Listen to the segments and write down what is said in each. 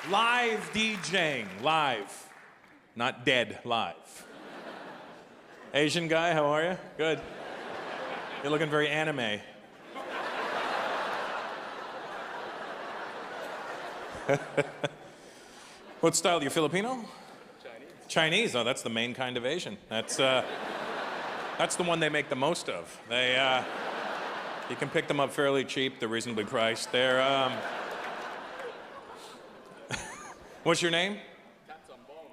Live DJing, live. Not dead, live. Asian guy, how are you? Good. You're looking very anime. What style? You Filipino? Chinese. Chinese, oh, that's the main kind of Asian. That's the one they make the most of. You can pick them up fairly cheap, they're reasonably priced. They're, What's your name? Cats on bone.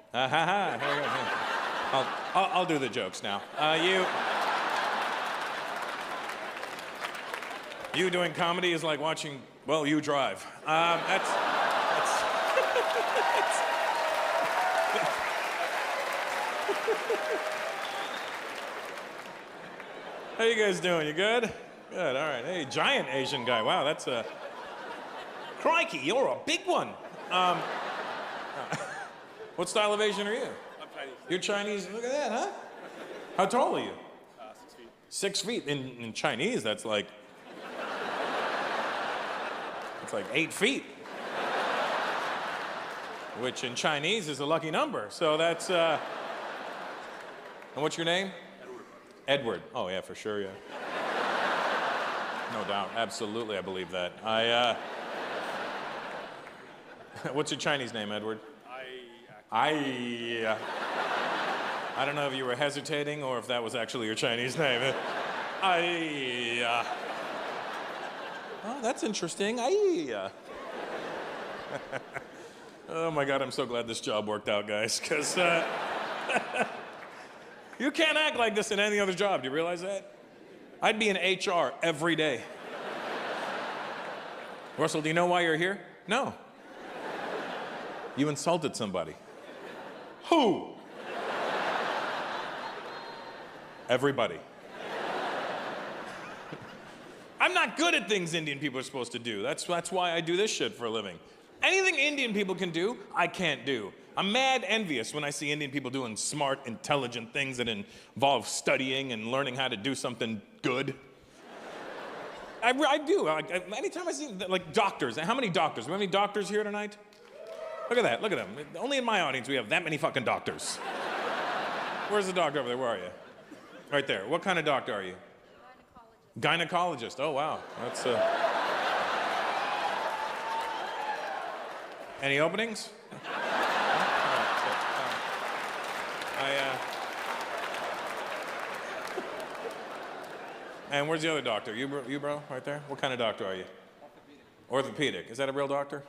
I'll do the jokes now. You doing comedy is like watching, well, you drive. That's How you guys doing? You good? Good, all right. Hey, giant Asian guy. Wow, that's a... Crikey, you're a big one. What style of Asian are you? I'm Chinese. You're Chinese? Look at that, huh? How tall are you? 6 feet. 6 feet. In Chinese, that's like... It's like 8 feet. Which in Chinese is a lucky number. So that's... And what's your name? Edward. Oh, yeah, for sure, yeah. No doubt. Absolutely, I believe that. What's your Chinese name, Edward? I don't know if you were hesitating or if that was actually your Chinese name. Oh, that's interesting. Oh, my God, I'm so glad this job worked out, guys, because... You can't act like this in any other job. Do you realize that? I'd be in HR every day. Russell, do you know why you're here? No. You insulted somebody. Who? Everybody. I'm not good at things Indian people are supposed to do. That's why I do this shit for a living. Anything Indian people can do, I can't do. I'm mad envious when I see Indian people doing smart, intelligent things that involve studying and learning how to do something good. I do. Anytime I see, like, doctors. How many doctors? Do we have any doctors here tonight? Look at that. Look at them. Only in my audience we have that many fucking doctors. Where's the doctor over there? Where are you? Right there. What kind of doctor are you? Gynecologist. Gynecologist. Oh, wow. That's... Any openings? And where's the other doctor? You bro, right there? What kind of doctor are you? Orthopedic. Is that a real doctor?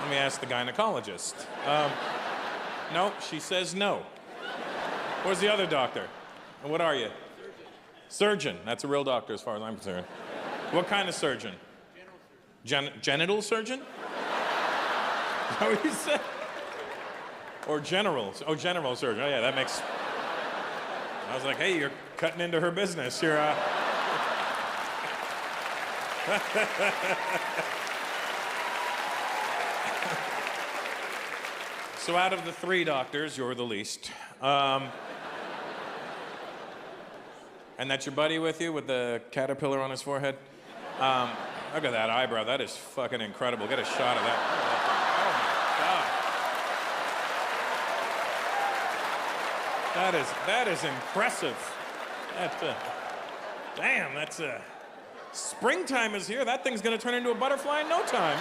Let me ask the gynecologist. No, she says no. Where's the other doctor? And what are you? Surgeon. That's a real doctor as far as I'm concerned. What kind of surgeon? Genital surgeon? Is that what you said? Or general. Oh, general surgeon. Oh, yeah, that makes... I was like, hey, you're cutting into her business. You're, So out of the 3 doctors, you're the least. And that's your buddy with you with the caterpillar on his forehead? Look at that eyebrow. That is fucking incredible. Get a shot of that. Oh, my God. That is impressive. Damn, that's springtime is here. That thing's gonna turn into a butterfly in no time.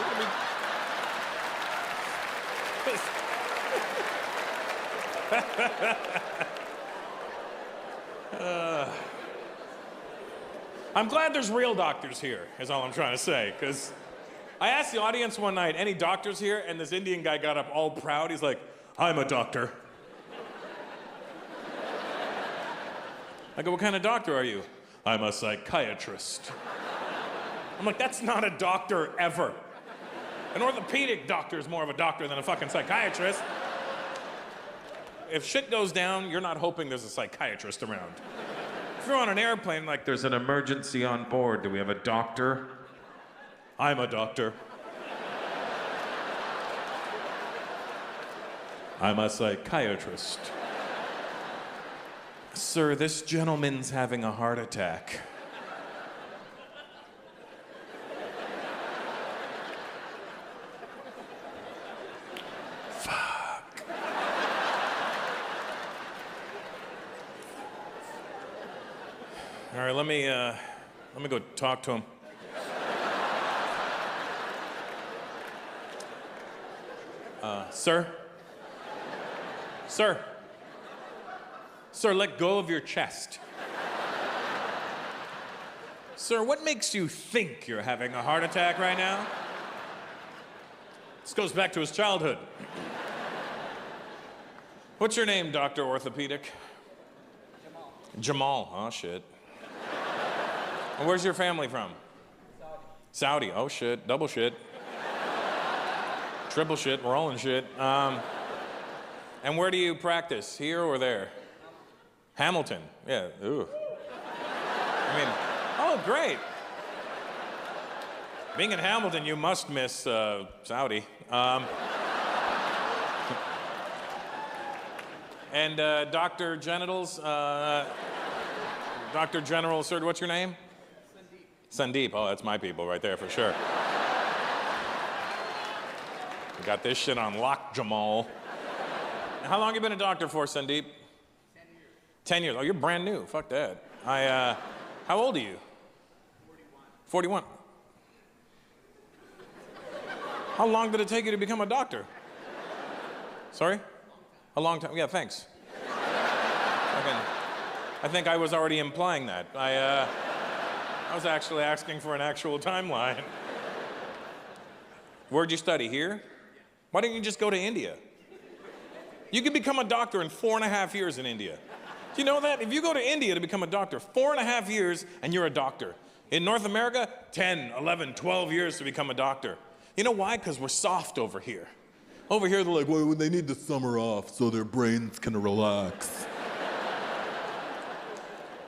I'm glad there's real doctors here, is all I'm trying to say, because I asked the audience one night, any doctors here? And this Indian guy got up all proud. He's like, I'm a doctor. I go, what kind of doctor are you? I'm a psychiatrist. I'm like, that's not a doctor ever. An orthopedic doctor is more of a doctor than a fucking psychiatrist. If shit goes down, you're not hoping there's a psychiatrist around. If you're on an airplane, like, there's an emergency on board, do we have a doctor? I'm a doctor. I'm a psychiatrist. Sir, this gentleman's having a heart attack. All right, let me go talk to him. Sir? Sir? Sir, let go of your chest. Sir, what makes you think you're having a heart attack right now? This goes back to his childhood. What's your name, Dr. Orthopedic? Jamal. Jamal. Oh, shit. And where's your family from? Saudi. Saudi. Oh, shit. Double shit. Triple shit. We're all in shit. And where do you practice? Here or there? Hamilton. Yeah. Ooh. I mean, oh, great. Being in Hamilton, you must miss Saudi. And Dr. Genitals, Dr. General, sir, what's your name? Sandeep. Oh, that's my people right there for sure. You got this shit on lock, Jamal. How long you been a doctor for, Sandeep? 10 years. 10 years. Oh, you're brand new. Fuck that. How old are you? 41. 41. How long did it take you to become a doctor? Sorry? A long time. Yeah, thanks. I think I was already implying that. I was actually asking for an actual timeline. Where'd you study? Here? Why didn't you just go to India? You could become a doctor in 4.5 years in India. Do you know that? If you go to India to become a doctor, 4.5 years and you're a doctor. In North America, 10, 11, 12 years to become a doctor. You know why? Because we're soft over here. Over here, they're like, well, they need the summer off so their brains can relax.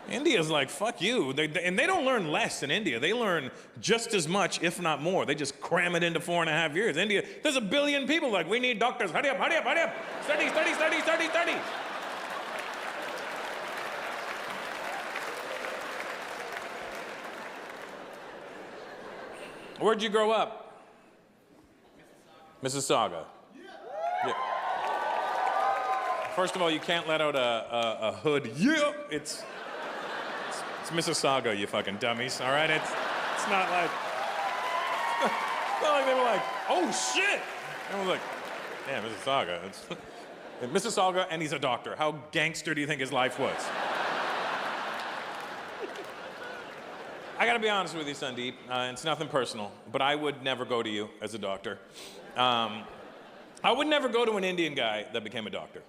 India's like, fuck you. And they don't learn less in India. They learn just as much, if not more. They just cram it into 4.5 years. India, there's 1 billion people like, we need doctors. Hurry up, hurry up, hurry up. Study, study, study, study, study. Where'd you grow up? Mississauga. Yeah. First of all, you can't let out a hood. Yeah, it's Mississauga, you fucking dummies. All right, it's not like they were like, oh shit. I was like, yeah, Mississauga. It's Mississauga, and he's a doctor. How gangster do you think his life was? I gotta be honest with you, Sandeep. It's nothing personal, but I would never go to you as a doctor. I would never go to an Indian guy that became a doctor.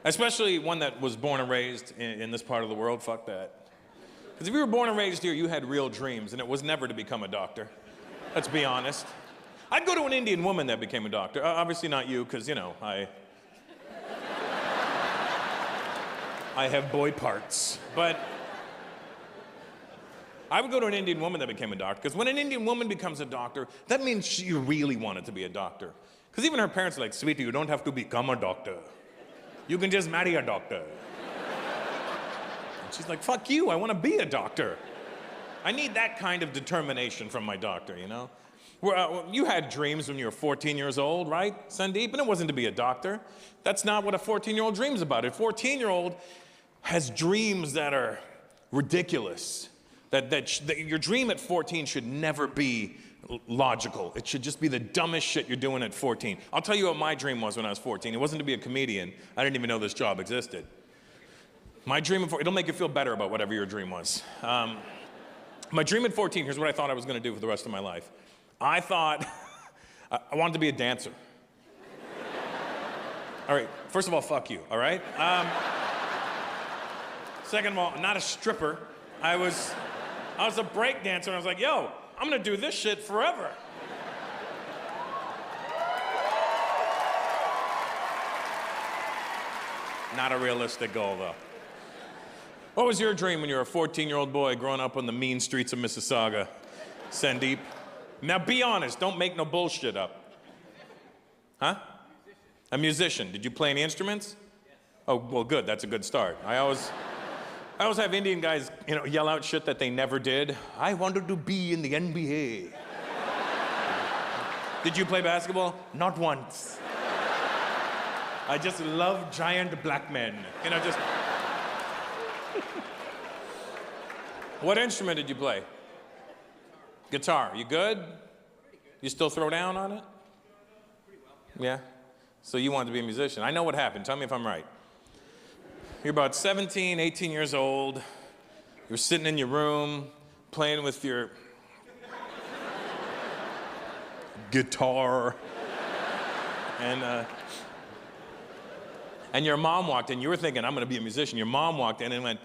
Especially one that was born and raised in this part of the world. Fuck that. Because if you were born and raised here, you had real dreams, and it was never to become a doctor. Let's be honest. I'd go to an Indian woman that became a doctor. Obviously not you, because, you know, I have boy parts. But I would go to an Indian woman that became a doctor, because when an Indian woman becomes a doctor, that means she really wanted to be a doctor. Because even her parents are like, sweetie, you don't have to become a doctor. You can just marry a doctor. And she's like, fuck you, I want to be a doctor. I need that kind of determination from my doctor, you know? You had dreams when you were 14 years old, right, Sandeep? And it wasn't to be a doctor. That's not what a 14-year-old dreams about. A 14-year-old has dreams that are ridiculous. That your dream at 14 should never be logical. It should just be the dumbest shit you're doing at 14. I'll tell you what my dream was when I was 14. It wasn't to be a comedian. I didn't even know this job existed. My dream it'll make you feel better about whatever your dream was. My dream at 14, here's what I thought I was gonna do for the rest of my life. I thought I wanted to be a dancer. All right, first of all, fuck you, all right? Second of all, I'm not a stripper. I was a break dancer, and I was like, yo, I'm gonna do this shit forever. Not a realistic goal, though. What was your dream when you were a 14-year-old boy growing up on the mean streets of Mississauga, Sandeep? Now be honest, don't make no bullshit up. Huh? A musician. Did you play any instruments? Yes. Oh, well, good, that's a good start. I always have Indian guys, you know, yell out shit that they never did. I wanted to be in the NBA. Did you play basketball? Not once. I just love giant black men. You know, just... What instrument did you play? Guitar. You good? You still throw down on it? Yeah? So you wanted to be a musician. I know what happened. Tell me if I'm right. You're about 17, 18 years old. You're sitting in your room playing with your guitar. And your mom walked in. You were thinking, I'm going to be a musician. Your mom walked in and went,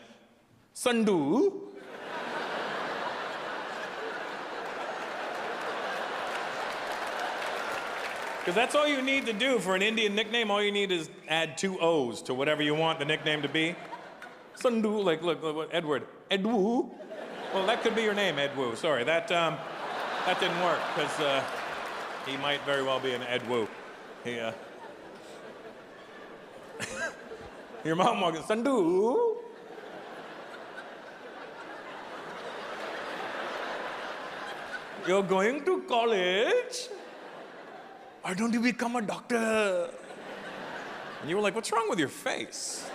Sandu. Because that's all you need to do for an Indian nickname. All you need is add 2 O's to whatever you want the nickname to be. Sandu, like, look, Edward. Edwu. Well, that could be your name, Edwu. Sorry, that didn't work, because he might very well be an Edwu. Your mom walking, Sandu. You're going to college? Why don't you become a doctor? And you were like, what's wrong with your face?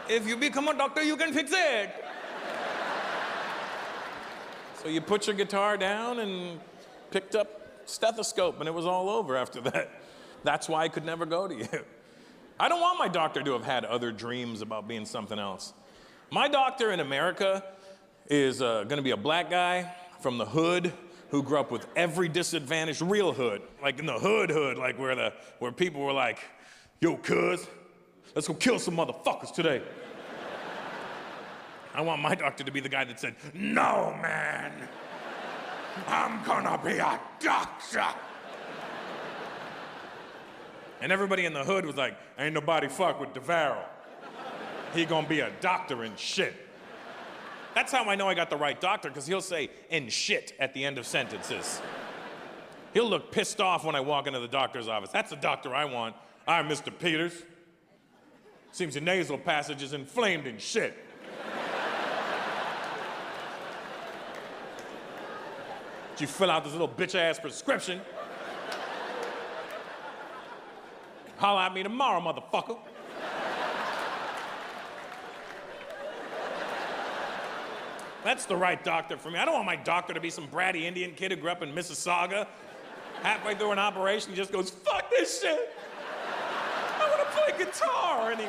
If you become a doctor, you can fix it. So you put your guitar down and picked up stethoscope, and it was all over after that. That's why I could never go to you. I don't want my doctor to have had other dreams about being something else. My doctor in America is gonna be a black guy from the hood who grew up with every disadvantaged real hood. Like in the hood, like where people were like, yo, cuz, let's go kill some motherfuckers today. I want my doctor to be the guy that said, no, man, I'm gonna be a doctor. And everybody in the hood was like, ain't nobody fuck with DeVaro. He gonna be a doctor and shit. That's how I know I got the right doctor, because he'll say, and shit at the end of sentences. He'll look pissed off when I walk into the doctor's office. That's the doctor I want. I'm Mr. Peters. Seems your nasal passage is inflamed and shit. Did you fill out this little bitch-ass prescription? Holler at me tomorrow, motherfucker. That's the right doctor for me. I don't want my doctor to be some bratty Indian kid who grew up in Mississauga. Halfway through an operation, he just goes, fuck this shit. I want to play guitar. And he...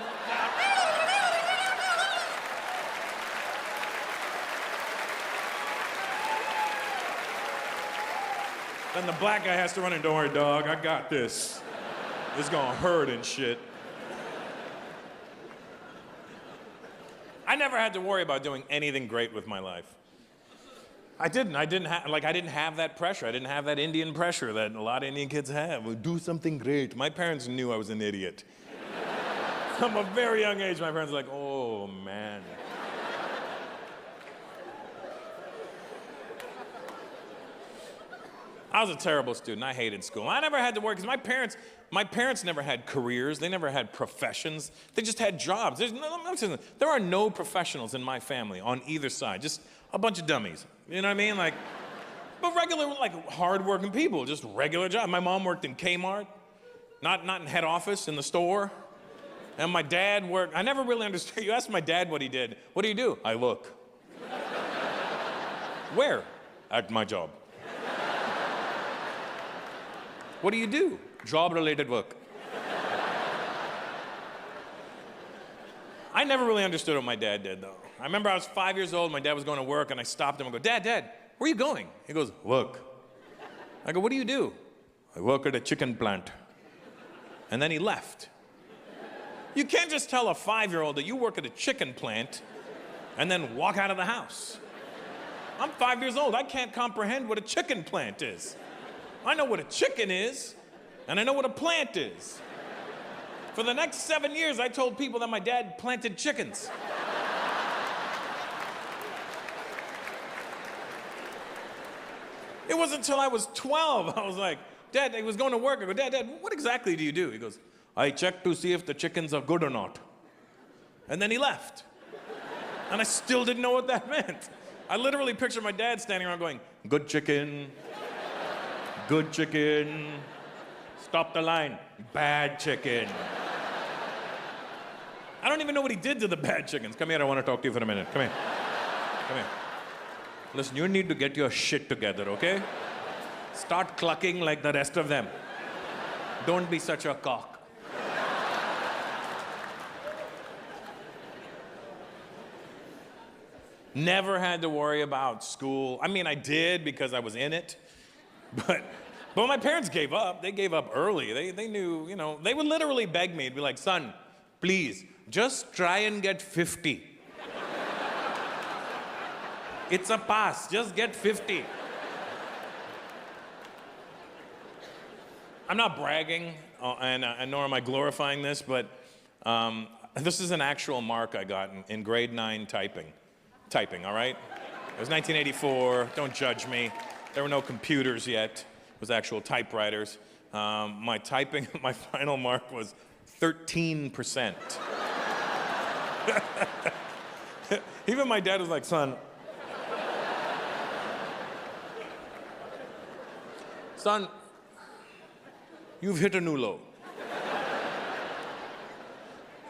Then the black guy has to run in, don't worry, dog, I got this. It's gonna hurt and shit. I never had to worry about doing anything great with my life. I didn't have that pressure. I didn't have that Indian pressure that a lot of Indian kids have. Well, do something great. My parents knew I was an idiot. From a very young age, my parents were like, oh, man. I was a terrible student. I hated school. I never had to work, because my parents never had careers. They never had professions. They just had jobs. There are no professionals in my family on either side. Just a bunch of dummies. You know what I mean? Like, but regular, like, hard-working people, just regular jobs. My mom worked in Kmart, not in head office, in the store. And my dad worked, I never really understood. You asked my dad what he did. What do you do? I look. Where? At my job. What do you do? Job-related work. I never really understood what my dad did, though. I remember I was 5 years old, my dad was going to work, and I stopped him and go, Dad, where are you going? He goes, work. I go, what do you do? I work at a chicken plant. And then he left. You can't just tell a 5-year-old that you work at a chicken plant and then walk out of the house. I'm 5 years old. I can't comprehend what a chicken plant is. I know what a chicken is, and I know what a plant is. For the next 7 years, I told people that my dad planted chickens. It wasn't until I was 12, I was like, Dad, he was going to work. I go, Dad, what exactly do you do? He goes, I check to see if the chickens are good or not. And then he left. And I still didn't know what that meant. I literally pictured my dad standing around going, good chicken. Good chicken. Stop the line. Bad chicken. I don't even know what he did to the bad chickens. Come here, I want to talk to you for a minute. Come here. Come here. Listen, you need to get your shit together, okay? Start clucking like the rest of them. Don't be such a cock. Never had to worry about school. I mean, I did because I was in it. But my parents gave up. They gave up early. They knew, you know, they would literally beg me. They'd be like, son, please, just try and get 50. It's a pass. Just get 50. I'm not bragging, and nor am I glorifying this, but this is an actual mark I got in grade 9 typing. Typing, all right? It was 1984. Don't judge me. There were no computers yet. It was actual typewriters. My typing, my final mark was 13%. Even my dad was like, son, you've hit a new low.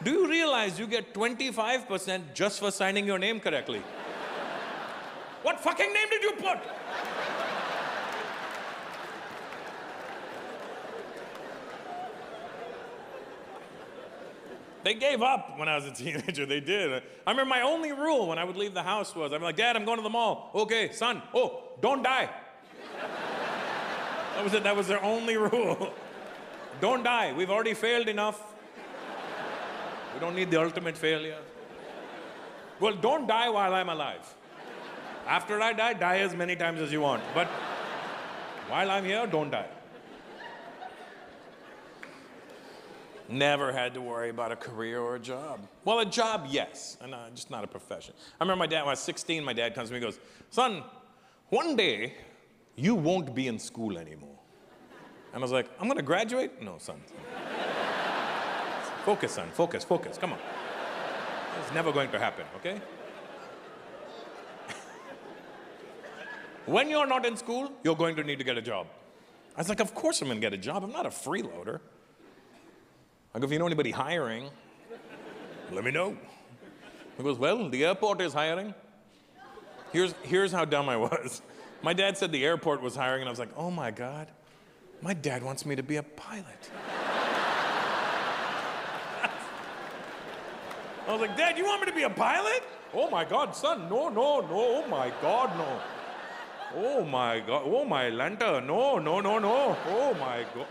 Do you realize you get 25% just for signing your name correctly? What fucking name did you put? They gave up when I was a teenager, they did. I remember my only rule when I would leave the house was, I'm like, Dad, I'm going to the mall. Okay, son, don't die. That was it, that was their only rule. Don't die, we've already failed enough. We don't need the ultimate failure. Well, don't die while I'm alive. After I die, die as many times as you want. But while I'm here, don't die. Never had to worry about a career or a job. Well, a job, yes, and just not a profession. I remember my dad, when I was 16, my dad comes to me and goes, son, one day, you won't be in school anymore. And I was like, I'm gonna graduate? No, son. Focus, son, focus, come on. It's never going to happen, okay? When you're not in school, you're going to need to get a job. I was like, of course I'm gonna get a job. I'm not a freeloader. I go, if you know anybody hiring, let me know. He goes, well, the airport is hiring. Here's how dumb I was. My dad said the airport was hiring, and I was like, oh my God, my dad wants me to be a pilot. I was like, Dad, you want me to be a pilot? Oh my God, son, no, oh my God, no. Oh my God, oh my Lanta, no, oh my God.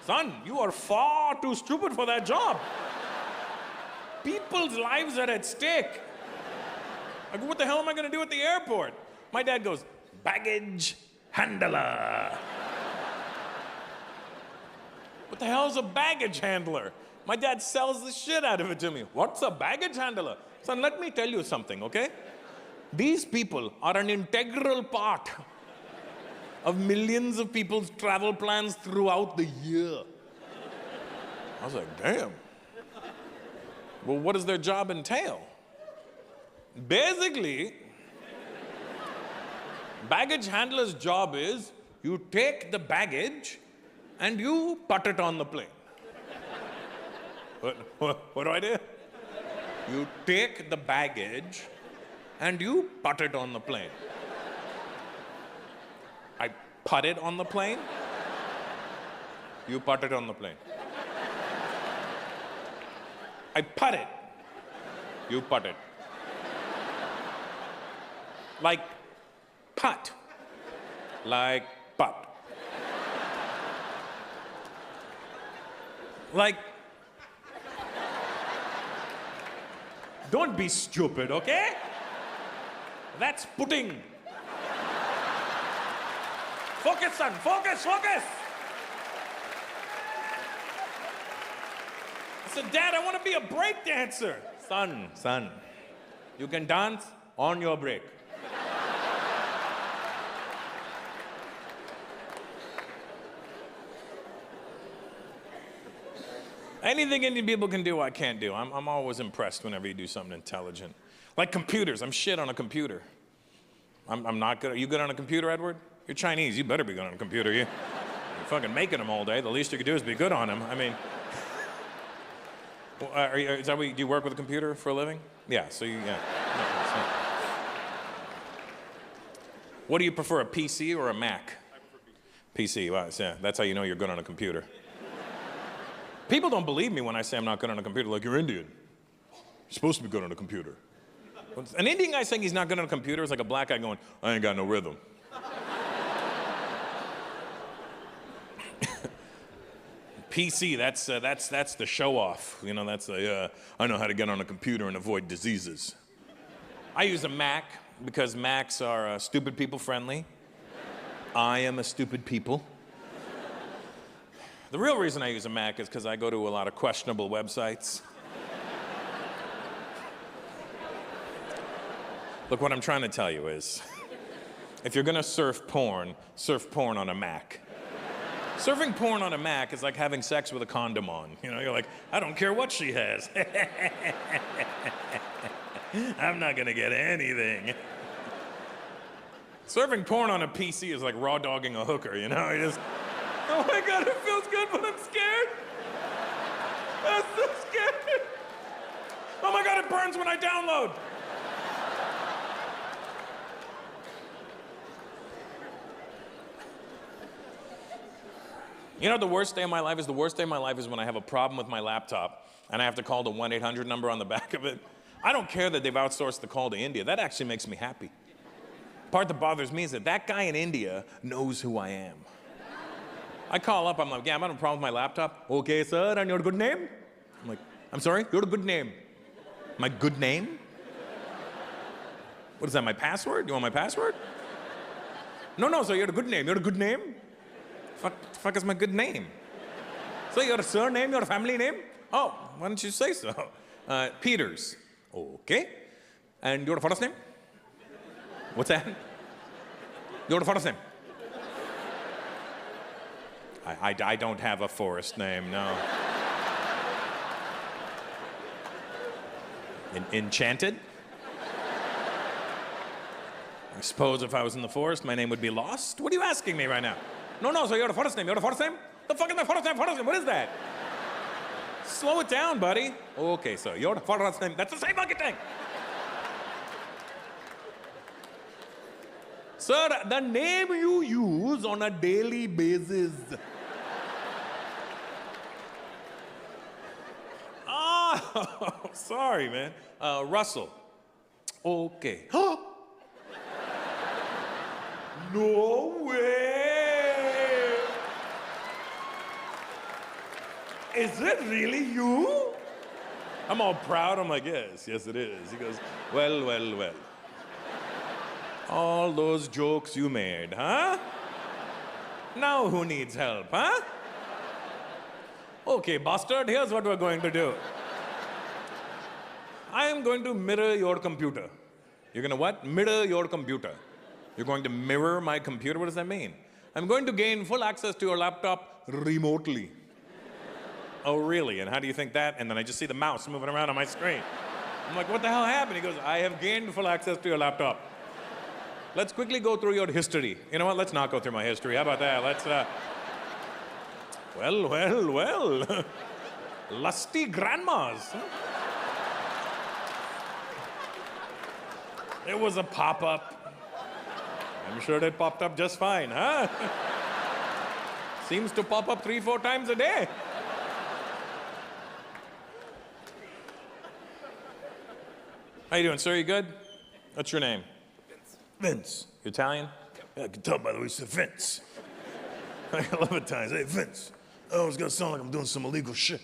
Son, you are far too stupid for that job. People's lives are at stake. I go, what the hell am I gonna do at the airport? My dad goes, baggage handler. What the hell is a baggage handler? My dad sells the shit out of it to me. What's a baggage handler? Son, let me tell you something, okay? These people are an integral part of millions of people's travel plans throughout the year. I was like, damn. Well, what does their job entail? Basically, baggage handler's job is you take the baggage and you put it on the plane. What do I do? You take the baggage and you put it on the plane. I put it on the plane. You put it on the plane. I put it. You put it. Like putt. Like putt. Like, don't be stupid, okay? That's putting. Focus, son, focus. I said, Dad, I want to be a break dancer. Son, you can dance on your break. Anything Indian people can do, I can't do. I'm always impressed whenever you do something intelligent. Like computers, I'm shit on a computer. I'm not good. Are you good on a computer, Edward? You're Chinese, you better be good on a computer. You're fucking making them all day. The least you could do is be good on them. I mean, Is that what do you work with a computer for a living? Yeah, so yeah. Okay, so. What do you prefer, a PC or a Mac? I prefer PC. Wow, yeah, that's how you know you're good on a computer. People don't believe me when I say I'm not good on a computer, like, you're Indian. You're supposed to be good on a computer. An Indian guy saying he's not good on a computer is like a black guy going, I ain't got no rhythm. PC, that's the show off. You know, that's I know how to get on a computer and avoid diseases. I use a Mac because Macs are stupid people friendly. I am a stupid people. The real reason I use a Mac is because I go to a lot of questionable websites. Look, what I'm trying to tell you is, if you're gonna surf porn on a Mac. Surfing porn on a Mac is like having sex with a condom on. You know, you're like, I don't care what she has. I'm not gonna get anything. Surfing porn on a PC is like raw dogging a hooker, you know? You just, oh my God, it feels good, but I'm scared. I'm so scared. Oh my God, it burns when I download. You know what the worst day of my life is? The worst day of my life is when I have a problem with my laptop and I have to call the 1-800 number on the back of it. I don't care that they've outsourced the call to India. That actually makes me happy. The part that bothers me is that that guy in India knows who I am. I call up, I'm like, yeah, I'm having a problem with my laptop. Okay, sir, and your good name? I'm like, I'm sorry, your good name. My good name? What is that, my password? You want my password? No, sir, you're a good name. You're a good name? Fuck is my good name? So your surname, your family name? Oh, why don't you say so? Peters. Okay. And your first name? What's that? Your first name? I don't have a forest name, no. Enchanted? I suppose if I was in the forest, my name would be Lost? What are you asking me right now? No, so you're the first name. You're the first name? The fuck is my first name? What is that? Slow it down, buddy. Okay, so you're the first name. That's the same fucking thing. Sir, the name you use on a daily basis. Oh, sorry, man. Russell. Okay. No way! Is it really you? I'm all proud. I'm like, yes, it is. He goes, well. All those jokes you made, huh? Now who needs help, huh? Okay, bastard, here's what we're going to do. I am going to mirror your computer. You're gonna what? Mirror your computer. You're going to mirror my computer? What does that mean? I'm going to gain full access to your laptop remotely. Oh, really? And how do you think that? And then I just see the mouse moving around on my screen. I'm like, what the hell happened? He goes, I have gained full access to your laptop. Let's quickly go through your history. You know what? Let's not go through my history. How about that? Let's, well. Lusty grandmas. It was a pop-up. I'm sure it popped up just fine, huh? Seems to pop up 3-4 times a day. How you doing, sir? You good? What's your name? Vince. You Italian? Yeah, I can tell by the way you said Vince. I love Italians. Hey, Vince. I always gotta sound like I'm doing some illegal shit.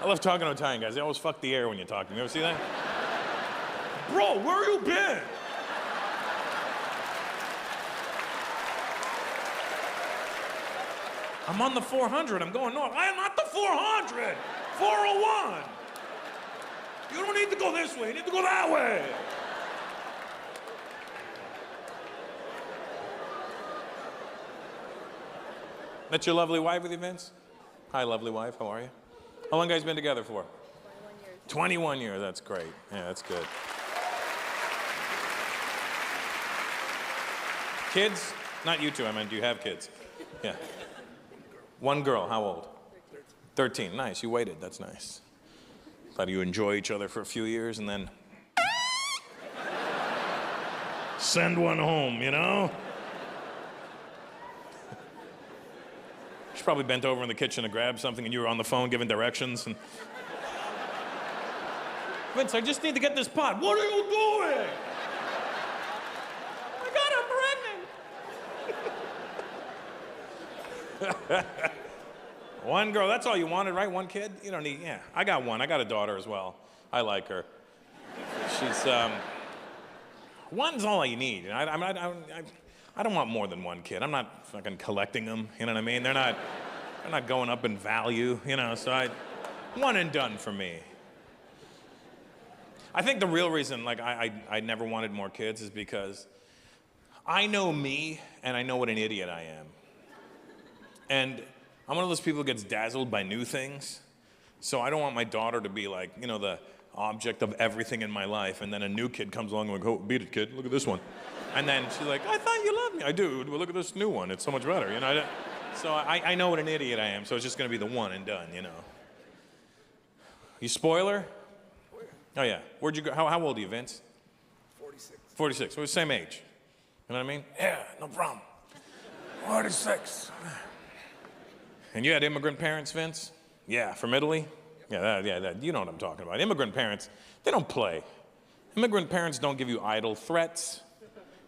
I love talking to Italian guys. They always fuck the air when you talk to them. You ever see that? Bro, where you been? I'm on the 400. I'm going north. I am not the 400. 401. You don't need to go this way. You need to go that way. That's your lovely wife with you, Vince? Hi, lovely wife. How are you? How long have you guys been together for? 21 years. 21 years. That's great. Yeah, that's good. Kids? Not you two. I meant, do you have kids? Yeah. One girl. How old? 13, nice, you waited, that's nice. Thought you enjoy each other for a few years and then send one home, you know? She's probably bent over in the kitchen to grab something and you were on the phone giving directions and... Vince, I just need to get this pot. What are you doing? I got her pregnant. One girl, that's all you wanted, right? One kid? You don't need, yeah. I got one. I got a daughter as well. I like her. She's, one's all you need. I don't want more than one kid. I'm not fucking collecting them, you know what I mean? They're not going up in value, you know, so one and done for me. I think the real reason, like, I never wanted more kids is because I know me and I know what an idiot I am. And I'm one of those people who gets dazzled by new things. So I don't want my daughter to be like, you know, the object of everything in my life. And then a new kid comes along and like, oh, beat it, kid. Look at this one. And then she's like, I thought you loved me. I do. Well, look at this new one. It's so much better, you know. So I know what an idiot I am. So it's just going to be the one and done, you know. You spoiler? Oh, yeah. Where'd you go? How old are you, Vince? 46. 46. We're the same age. You know what I mean? Yeah, no problem. 46. And you had immigrant parents, Vince? Yeah, from Italy? Yeah, you know what I'm talking about. Immigrant parents, they don't play. Immigrant parents don't give you idle threats.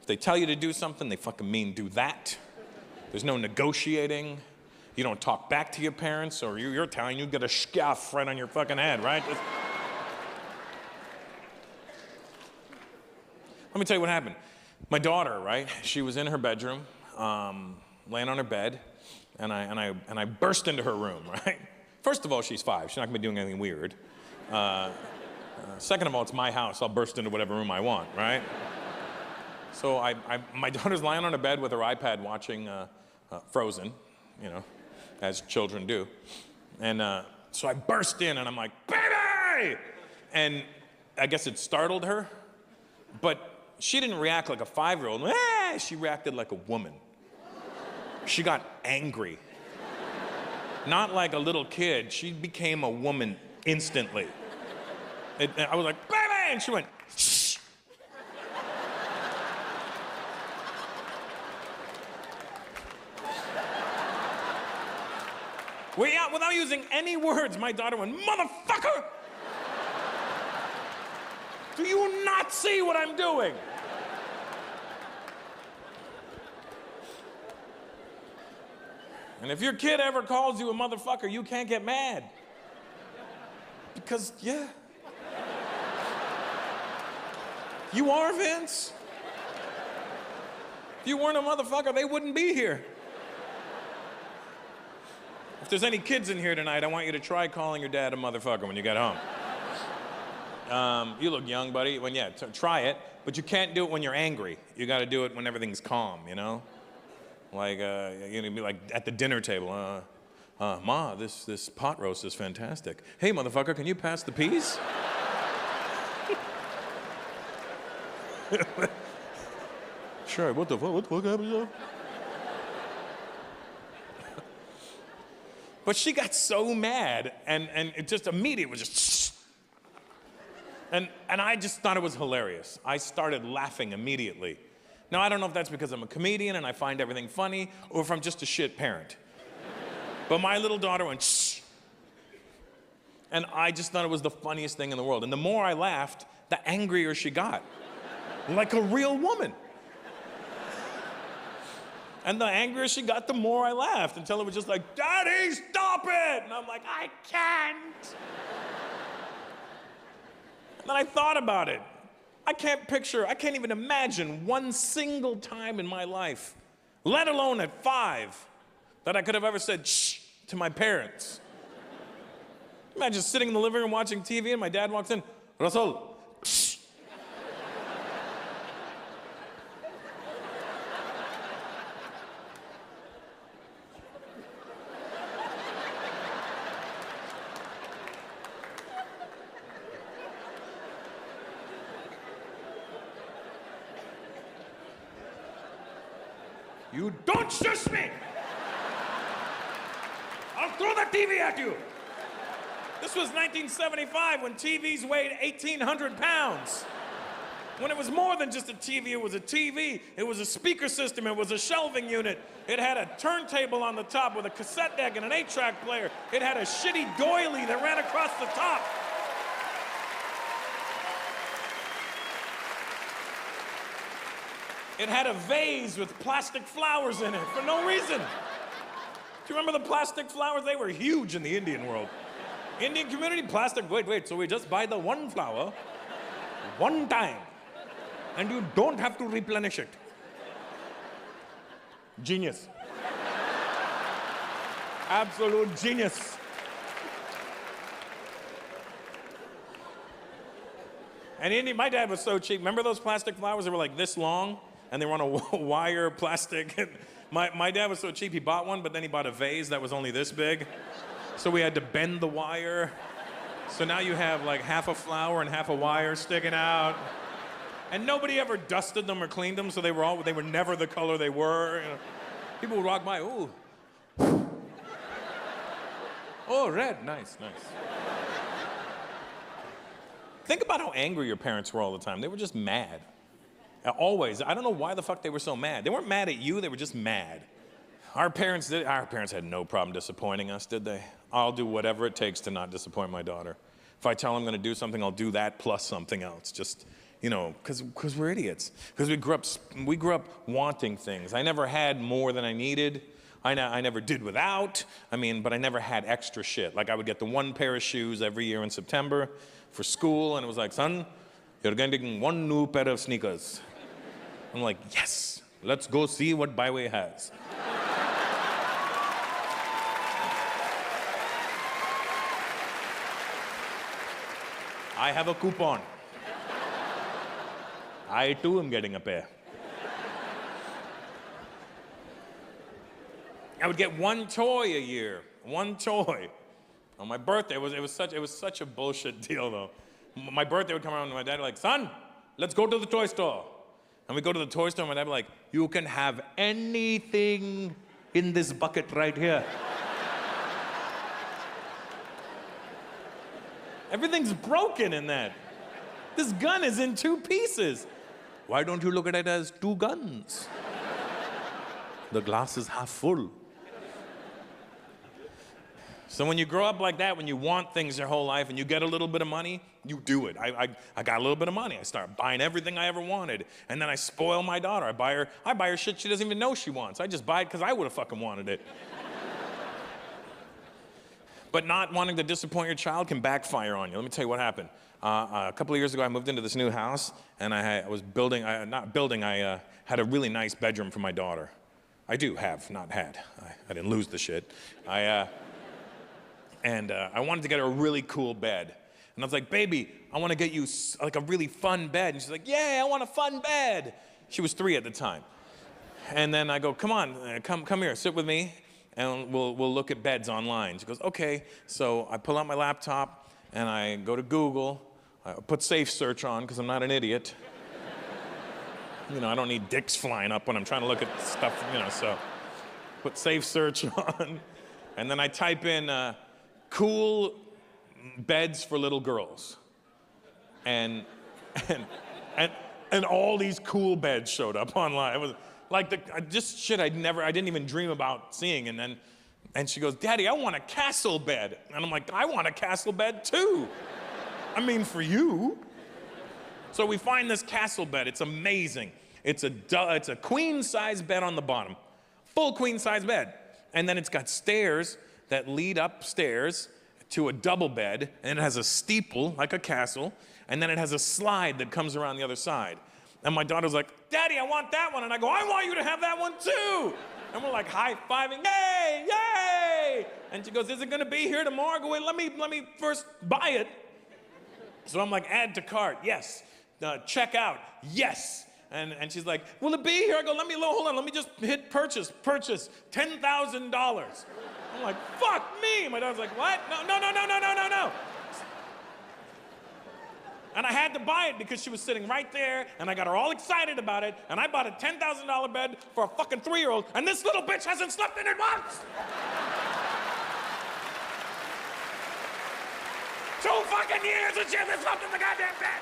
If they tell you to do something, they fucking mean do that. There's no negotiating. You don't talk back to your parents, or you're Italian, you get a scaff right on your fucking head, right? Let me tell you what happened. My daughter, right? She was in her bedroom, laying on her bed, and I burst into her room, right? First of all, she's 5. She's not gonna be doing anything weird. Second of all, it's my house. I'll burst into whatever room I want, right? So my daughter's lying on her bed with her iPad watching Frozen, you know, as children do. And so I burst in and I'm like, baby! And I guess it startled her, but she didn't react like a 5-year-old. She reacted like a woman. She got angry. Not like a little kid. She became a woman instantly. I was like, baby! And she went, shh. Without using any words, my daughter went, motherfucker! Do you not see what I'm doing? And if your kid ever calls you a motherfucker, you can't get mad. Because, yeah. You are, Vince. If you weren't a motherfucker, they wouldn't be here. If there's any kids in here tonight, I want you to try calling your dad a motherfucker when you get home. You look young, buddy. Try it, but you can't do it when you're angry. You got to do it when everything's calm, you know? Like, you're gonna be like at the dinner table. Ma, this pot roast is fantastic. Hey, motherfucker, can you pass the peas? Sure, what the fuck happened? But she got so mad, and it just immediately was just, and I just thought it was hilarious. I started laughing immediately. Now, I don't know if that's because I'm a comedian and I find everything funny, or if I'm just a shit parent. But my little daughter went, shh. And I just thought it was the funniest thing in the world. And the more I laughed, the angrier she got. Like a real woman. And the angrier she got, the more I laughed, until it was just like, Daddy, stop it! And I'm like, I can't. And then I thought about it. I can't even imagine one single time in my life, let alone at 5, that I could have ever said shh to my parents. Imagine sitting in the living room watching TV and my dad walks in, Rasul, shh. You don't shush me! I'll throw the TV at you! This was 1975 when TVs weighed 1,800 pounds. When it was more than just a TV, it was a TV, it was a speaker system, it was a shelving unit. It had a turntable on the top with a cassette deck and an 8-track player. It had a shitty doily that ran across the top. It had a vase with plastic flowers in it for no reason. Do you remember the plastic flowers? They were huge in the Indian world. Indian community, plastic, wait, so we just buy the one flower, one time, and you don't have to replenish it. Genius. Absolute genius. And Indian, my dad was so cheap. Remember those plastic flowers that were like this long? And they were on a wire plastic. My dad was so cheap, he bought one, but then he bought a vase that was only this big. So we had to bend the wire. So now you have like half a flower and half a wire sticking out. And nobody ever dusted them or cleaned them, so they were never the color they were. You know. People would walk by, ooh. Oh, red, nice. Think about how angry your parents were all the time. They were just mad. Always. I don't know why the fuck they were so mad. They weren't mad at you, they were just mad. Our parents had no problem disappointing us, did they? I'll do whatever it takes to not disappoint my daughter. If I tell them I'm gonna do something, I'll do that plus something else. Just, you know, because we're idiots. Because we grew up wanting things. I never had more than I needed. I never did without. But I never had extra shit. Like I would get the one pair of shoes every year in September for school, and it was like, son, you're getting one new pair of sneakers. I'm like, yes, let's go see what Byway has. I have a coupon. I too am getting a pair. I would get one toy a year, one toy. On my birthday, it was such a bullshit deal though. My birthday would come around and my dad would be like, son, let's go to the toy store. And we go to the toy store and my dad would be like, you can have anything in this bucket right here. Everything's broken in that. This gun is in 2 pieces. Why don't you look at it as 2 guns? The glass is half full. So when you grow up like that, when you want things your whole life and you get a little bit of money, you do it. I got a little bit of money. I start buying everything I ever wanted. And then I spoil my daughter. I buy her shit she doesn't even know she wants. I just buy it because I would have fucking wanted it. But not wanting to disappoint your child can backfire on you. Let me tell you what happened. A couple of years ago, I moved into this new house, and I had a really nice bedroom for my daughter. I do have, not had. I didn't lose the shit. I wanted to get her a really cool bed. And I was like, baby, I want to get you like a really fun bed. And she's like, yeah, I want a fun bed. She was 3 at the time. And then I go, come on, come here, sit with me, and we'll look at beds online. She goes, okay. So I pull out my laptop, and I go to Google. I put Safe Search on, because I'm not an idiot. You know, I don't need dicks flying up when I'm trying to look at stuff, you know, so put Safe Search on. And then I type in cool beds for little girls. And all these cool beds showed up online. It was like just shit I didn't even dream about seeing. And she goes, Daddy, I want a castle bed. And I'm like, I want a castle bed too. For you. So we find this castle bed. It's amazing. It's a queen size bed on the bottom, full queen size bed. And then it's got stairs that lead upstairs to a double bed, and it has a steeple like a castle, and then it has a slide that comes around the other side. And my daughter's like, Daddy, I want that one. And I go, I want you to have that one too. And we're like high-fiving, yay, yay. And she goes, is it gonna be here tomorrow? I go, wait, let me first buy it. So I'm like, add to cart, yes. Check out, yes. And she's like, will it be here? I go, hold on, let me just hit purchase, $10,000. I'm like, fuck me. My daughter's like, what? No. And I had to buy it because she was sitting right there, and I got her all excited about it, and I bought a $10,000 bed for a fucking 3-year-old, and this little bitch hasn't slept in it once. 2 fucking years and she hasn't slept in the goddamn bed.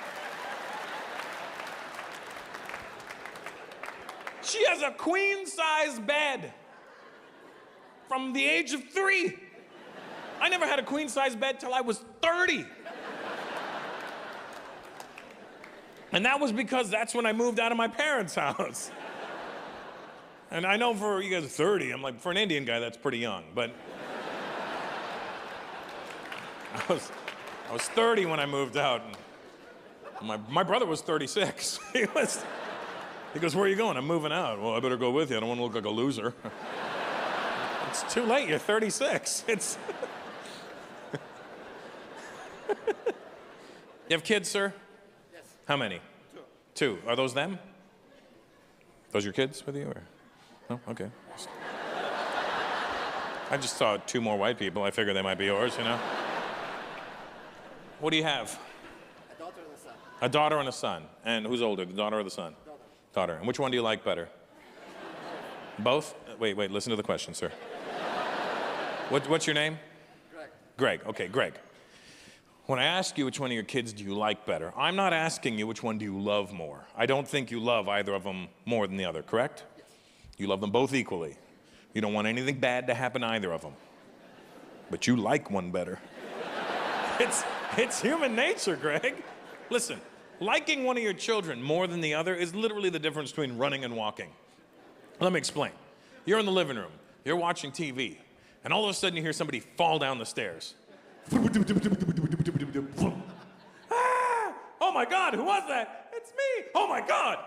She has a queen-size bed from the age of 3. I never had a queen-size bed till I was 30. And that was because that's when I moved out of my parents' house. And I know for you guys 30, I'm like, for an Indian guy, that's pretty young, but I was 30 when I moved out. And my brother was 36. He goes, where are you going? I'm moving out. Well, I better go with you. I don't want to look like a loser. It's too late. You're 36. It's. You have kids, sir? Yes. How many? 2. 2. Are those them? Those your kids with you, or? No? Okay. I just saw 2 more white people. I figured they might be yours, you know? What do you have? A daughter and a son. A daughter and a son. And who's older, the daughter or the son? Daughter. Daughter. And which one do you like better? Both? Wait, listen to the question, sir. What's your name? Greg. Greg. Okay, Greg. When I ask you which one of your kids do you like better, I'm not asking you which one do you love more. I don't think you love either of them more than the other, correct? Yes. You love them both equally. You don't want anything bad to happen to either of them. But you like one better. It's human nature, Greg. Listen, liking one of your children more than the other is literally the difference between running and walking. Let me explain. You're in the living room, you're watching TV, and all of a sudden you hear somebody fall down the stairs. Ah! Oh my God, who was that? It's me. Oh my God.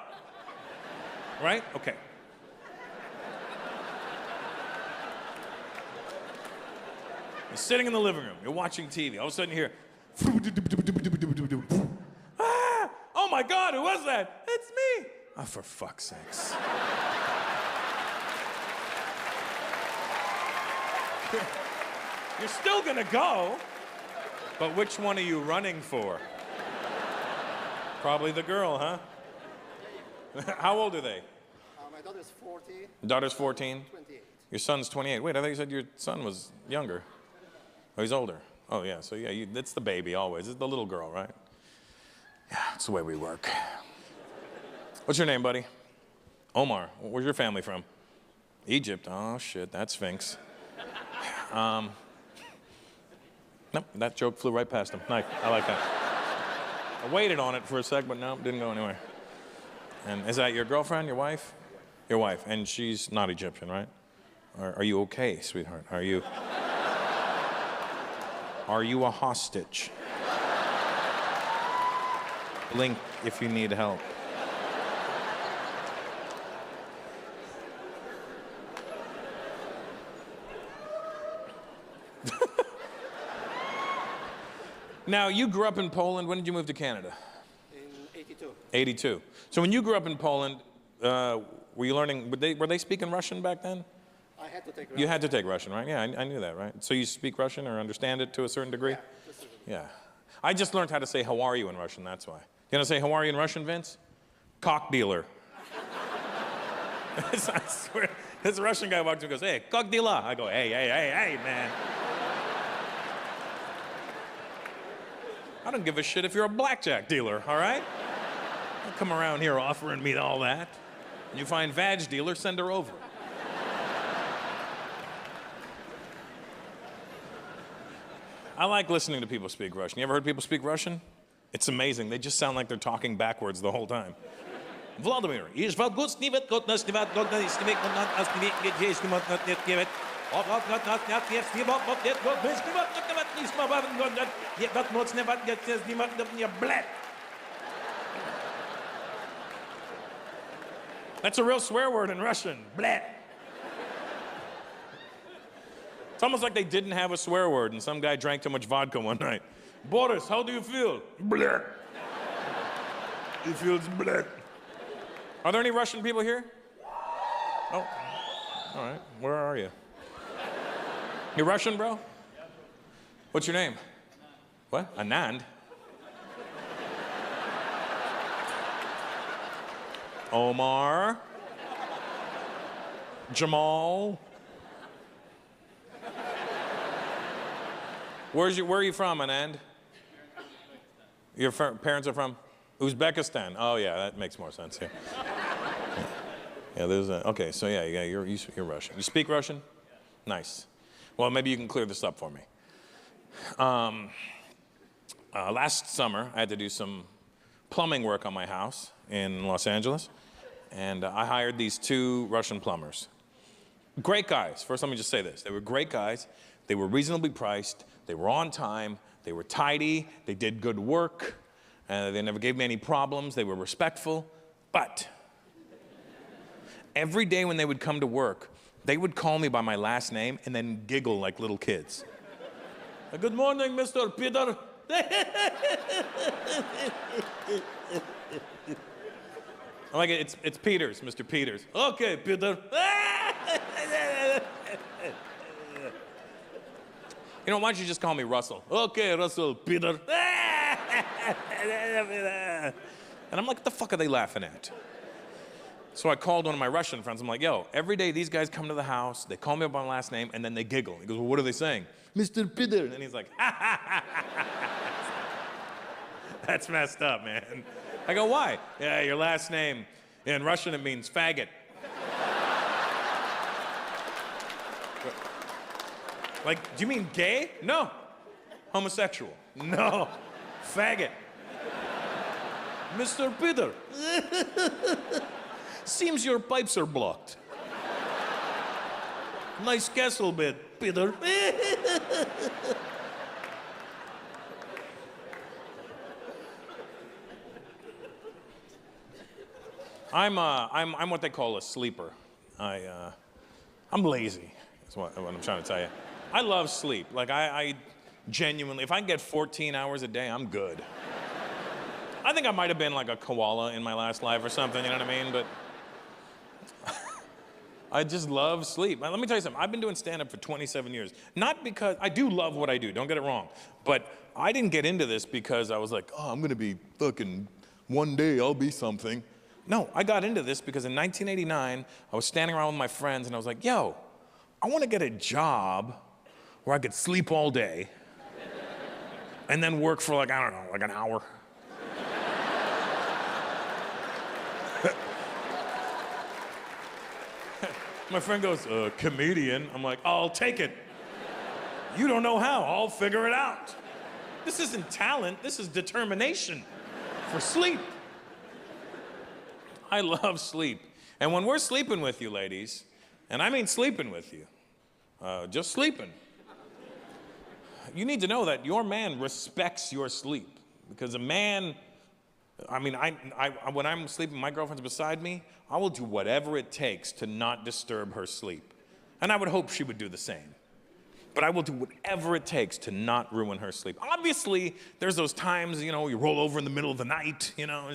Right? Okay. You're sitting in the living room, you're watching TV, all of a sudden you hear, ah! Oh my God, who was that? It's me. Oh, for fuck's sakes. You're still gonna go, but which one are you running for? Probably the girl, huh? How old are they? My daughter's 40. Daughter's 14? 28. Your son's 28. Wait, I thought you said your son was younger. Oh, he's older. Oh, yeah, so yeah, it's the baby always. It's the little girl, right? Yeah, it's the way we work. What's your name, buddy? Omar. Where's your family from? Egypt. Oh, shit, that's Sphinx. Nope, that joke flew right past him. Nice, I like that. I waited on it for a sec, but no, didn't go anywhere. And is that your girlfriend, your wife? Your wife, and she's not Egyptian, right? Are you okay, sweetheart? Are you a hostage? Blink if you need help. Now, you grew up in Poland. When did you move to Canada? In 82. 82. So when you grew up in Poland, were you learning, were they speaking Russian back then? I had to take You had to take Russian, right? Yeah, I knew that, right? So you speak Russian or understand it to a certain degree? Yeah, just a little. Yeah. I just learned how to say how are you in Russian, that's why. You know say how are you in Russian, Vince? Cock dealer. I swear, this Russian guy walks in and goes, hey, cock dealer. I go, hey, man. I don't give a shit if you're a blackjack dealer, all right? Don't come around here offering me all that. When you find vag dealer, send her over. I like listening to people speak Russian. You ever heard people speak Russian? It's amazing. They just sound like they're talking backwards the whole time. Vladimir, that's a real swear word in Russian. Blat. It's almost like they didn't have a swear word and some guy drank too much vodka one night. Boris, how do you feel? Blat. He feels blat. Are there any Russian people here? Oh, all right. Where are you? You Russian, bro? What's your name? What? Anand? Omar? Jamal? Where are you from, Anand? Your parents are from? Uzbekistan. Oh, yeah, that makes more sense. Yeah, yeah there's a, okay, so yeah, you're Russian. You speak Russian? Nice. Well, maybe you can clear this up for me. Last summer, I had to do some plumbing work on my house in Los Angeles, and I hired these 2 Russian plumbers. Great guys. First, let me just say this. They were great guys. They were reasonably priced. They were on time. They were tidy. They did good work. They never gave me any problems. They were respectful. But every day when they would come to work, they would call me by my last name and then giggle like little kids. Good morning, Mr. Peter. I'm like, it's Peters, Mr. Peters. Okay, Peter. You know, why don't you just call me Russell? Okay, Russell, Peter. And I'm like, what the fuck are they laughing at? So I called one of my Russian friends. I'm like, yo, every day these guys come to the house, they call me by my last name, and then they giggle. He goes, well, what are they saying? Mr. Peter. And he's like, ha, ha, ha, ha. That's messed up, man. I go, why? Yeah, your last name. In Russian, it means faggot. Like, do you mean gay? No. Homosexual? No. Faggot. Mr. Peter. Seems your pipes are blocked. Nice castle bed, Peter. I'm what they call a sleeper. I'm lazy. That's what I'm trying to tell you. I love sleep. Like I genuinely, if I can get 14 hours a day, I'm good. I think I might have been like a koala in my last life or something, you know what I mean? But I just love sleep. Now, let me tell you something. I've been doing stand-up for 27 years. Not because, I do love what I do, don't get it wrong. But I didn't get into this because I was like, oh, I'm gonna be fucking, one day I'll be something. No, I got into this because in 1989, I was standing around with my friends and I was like, yo, I wanna get a job where I could sleep all day and then work for like, I don't know, like an hour. My friend goes, comedian. I'm like, I'll take it. You don't know how, I'll figure it out. This isn't talent, this is determination for sleep. I love sleep. And when we're sleeping with you, ladies, and I mean sleeping with you, just sleeping, you need to know that your man respects your sleep. Because a man, I mean, when I'm sleeping, my girlfriend's beside me, I will do whatever it takes to not disturb her sleep. And I would hope she would do the same. But I will do whatever it takes to not ruin her sleep. Obviously, there's those times, you know, you roll over in the middle of the night, you know.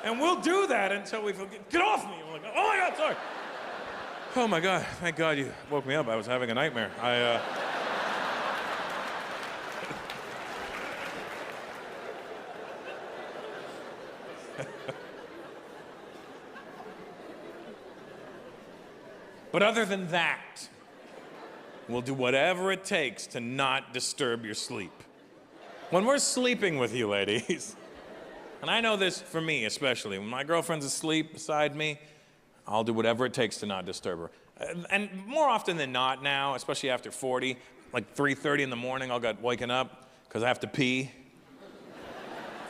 And we'll do that until we feel, get off me. I'm like, oh my God, sorry. Oh my God, thank God you woke me up. I was having a nightmare. But other than that, we'll do whatever it takes to not disturb your sleep. When we're sleeping with you, ladies, and I know this for me especially, when my girlfriend's asleep beside me, I'll do whatever it takes to not disturb her. And more often than not now, especially after 40, like 3:30 in the morning, I'll get waken up because I have to pee.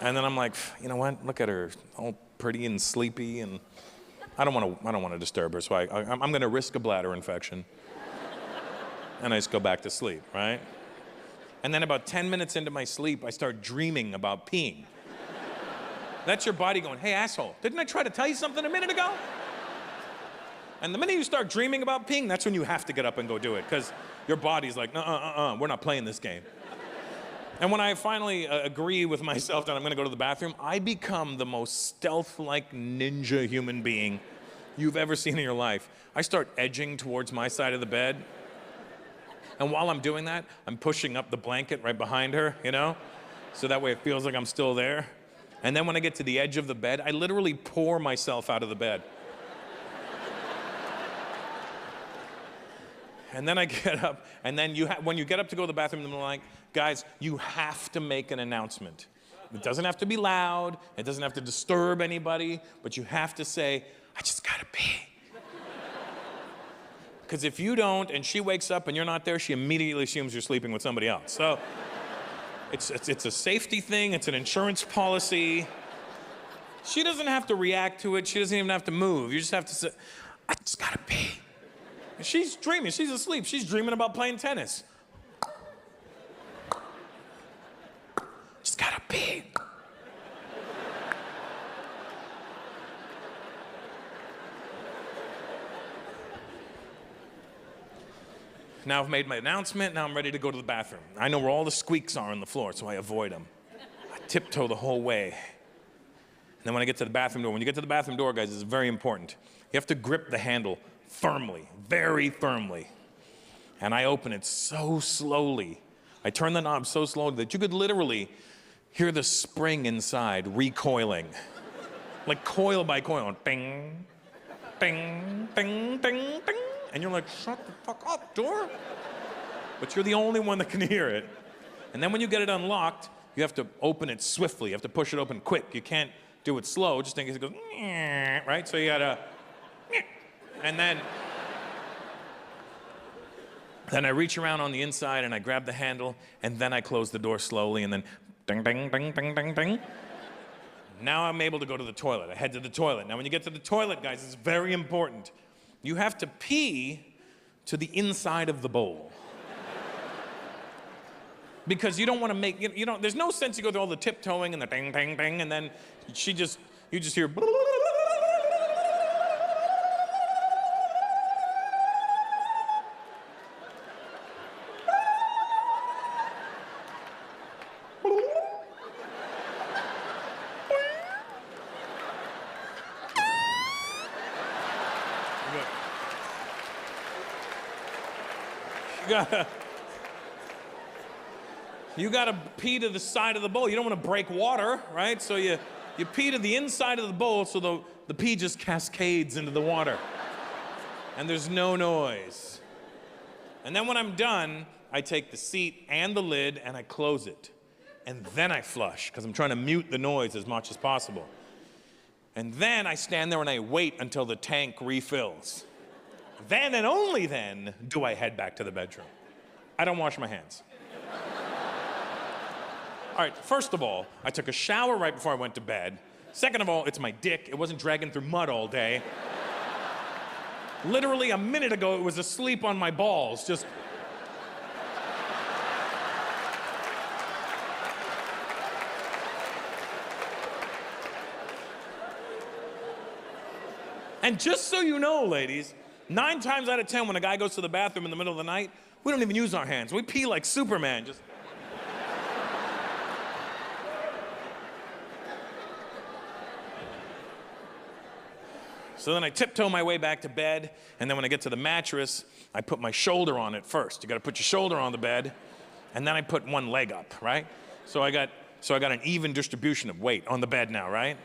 And then I'm like, you know what? Look at her, all pretty and sleepy, and I don't want to disturb her, so I'm going to risk a bladder infection. And I just go back to sleep, right? And then about 10 minutes into my sleep, I start dreaming about peeing. That's your body going, hey, asshole, didn't I try to tell you something a minute ago? And the minute you start dreaming about peeing, that's when you have to get up and go do it, because your body's like, we're not playing this game. And when I finally agree with myself that I'm gonna go to the bathroom, I become the most stealth-like ninja human being you've ever seen in your life. I start edging towards my side of the bed. And while I'm doing that, I'm pushing up the blanket right behind her, you know? So that way it feels like I'm still there. And then when I get to the edge of the bed, I literally pour myself out of the bed. And then I get up, and then when you get up to go to the bathroom, I'm like, guys, you have to make an announcement. It doesn't have to be loud, it doesn't have to disturb anybody, but you have to say, I just gotta pee. Because if you don't, and she wakes up and you're not there, she immediately assumes you're sleeping with somebody else. So it's a safety thing, it's an insurance policy. She doesn't have to react to it, she doesn't even have to move. You just have to say, I just gotta pee. And she's dreaming, she's asleep, she's dreaming about playing tennis. Just gotta pee. Now I've made my announcement, now I'm ready to go to the bathroom. I know where all the squeaks are on the floor, so I avoid them. I tiptoe the whole way. And then when I get to the bathroom door, when you get to the bathroom door, guys, it's very important. You have to grip the handle firmly, very firmly. And I open it so slowly. I turn the knob so slowly that you could literally hear the spring inside recoiling. Like coil by coil, ding, ding, ding, ding, ding. And you're like, shut the fuck up, door. But you're the only one that can hear it. And then when you get it unlocked, you have to open it swiftly. You have to push it open quick. You can't do it slow, just in case it goes, right? So you gotta, and then I reach around on the inside and I grab the handle, and then I close the door slowly, and then ding, ding, ding, ding, ding, ding. Now I'm able to go to the toilet. I head to the toilet. Now when you get to the toilet, guys, it's very important. You have to pee to the inside of the bowl. Because you don't want to make, you know, there's no sense you go through all the tiptoeing and the ding, ding, ding, and then you just hear. You gotta pee to the side of the bowl. You don't want to break water, right? So you pee to the inside of the bowl so the pee just cascades into the water. And there's no noise. And then when I'm done, I take the seat and the lid and I close it. And then I flush, because I'm trying to mute the noise as much as possible. And then I stand there and I wait until the tank refills. Then and only then do I head back to the bedroom. I don't wash my hands. All right, first of all, I took a shower right before I went to bed. Second of all, it's my dick. It wasn't dragging through mud all day. Literally a minute ago, it was asleep on my balls, just. And just so you know, ladies, 9 times out of 10, when a guy goes to the bathroom in the middle of the night, we don't even use our hands. We pee like Superman, just. So then I tiptoe my way back to bed, and then when I get to the mattress, I put my shoulder on it first. You gotta put your shoulder on the bed, and then I put one leg up, right? So I got an even distribution of weight on the bed now, right?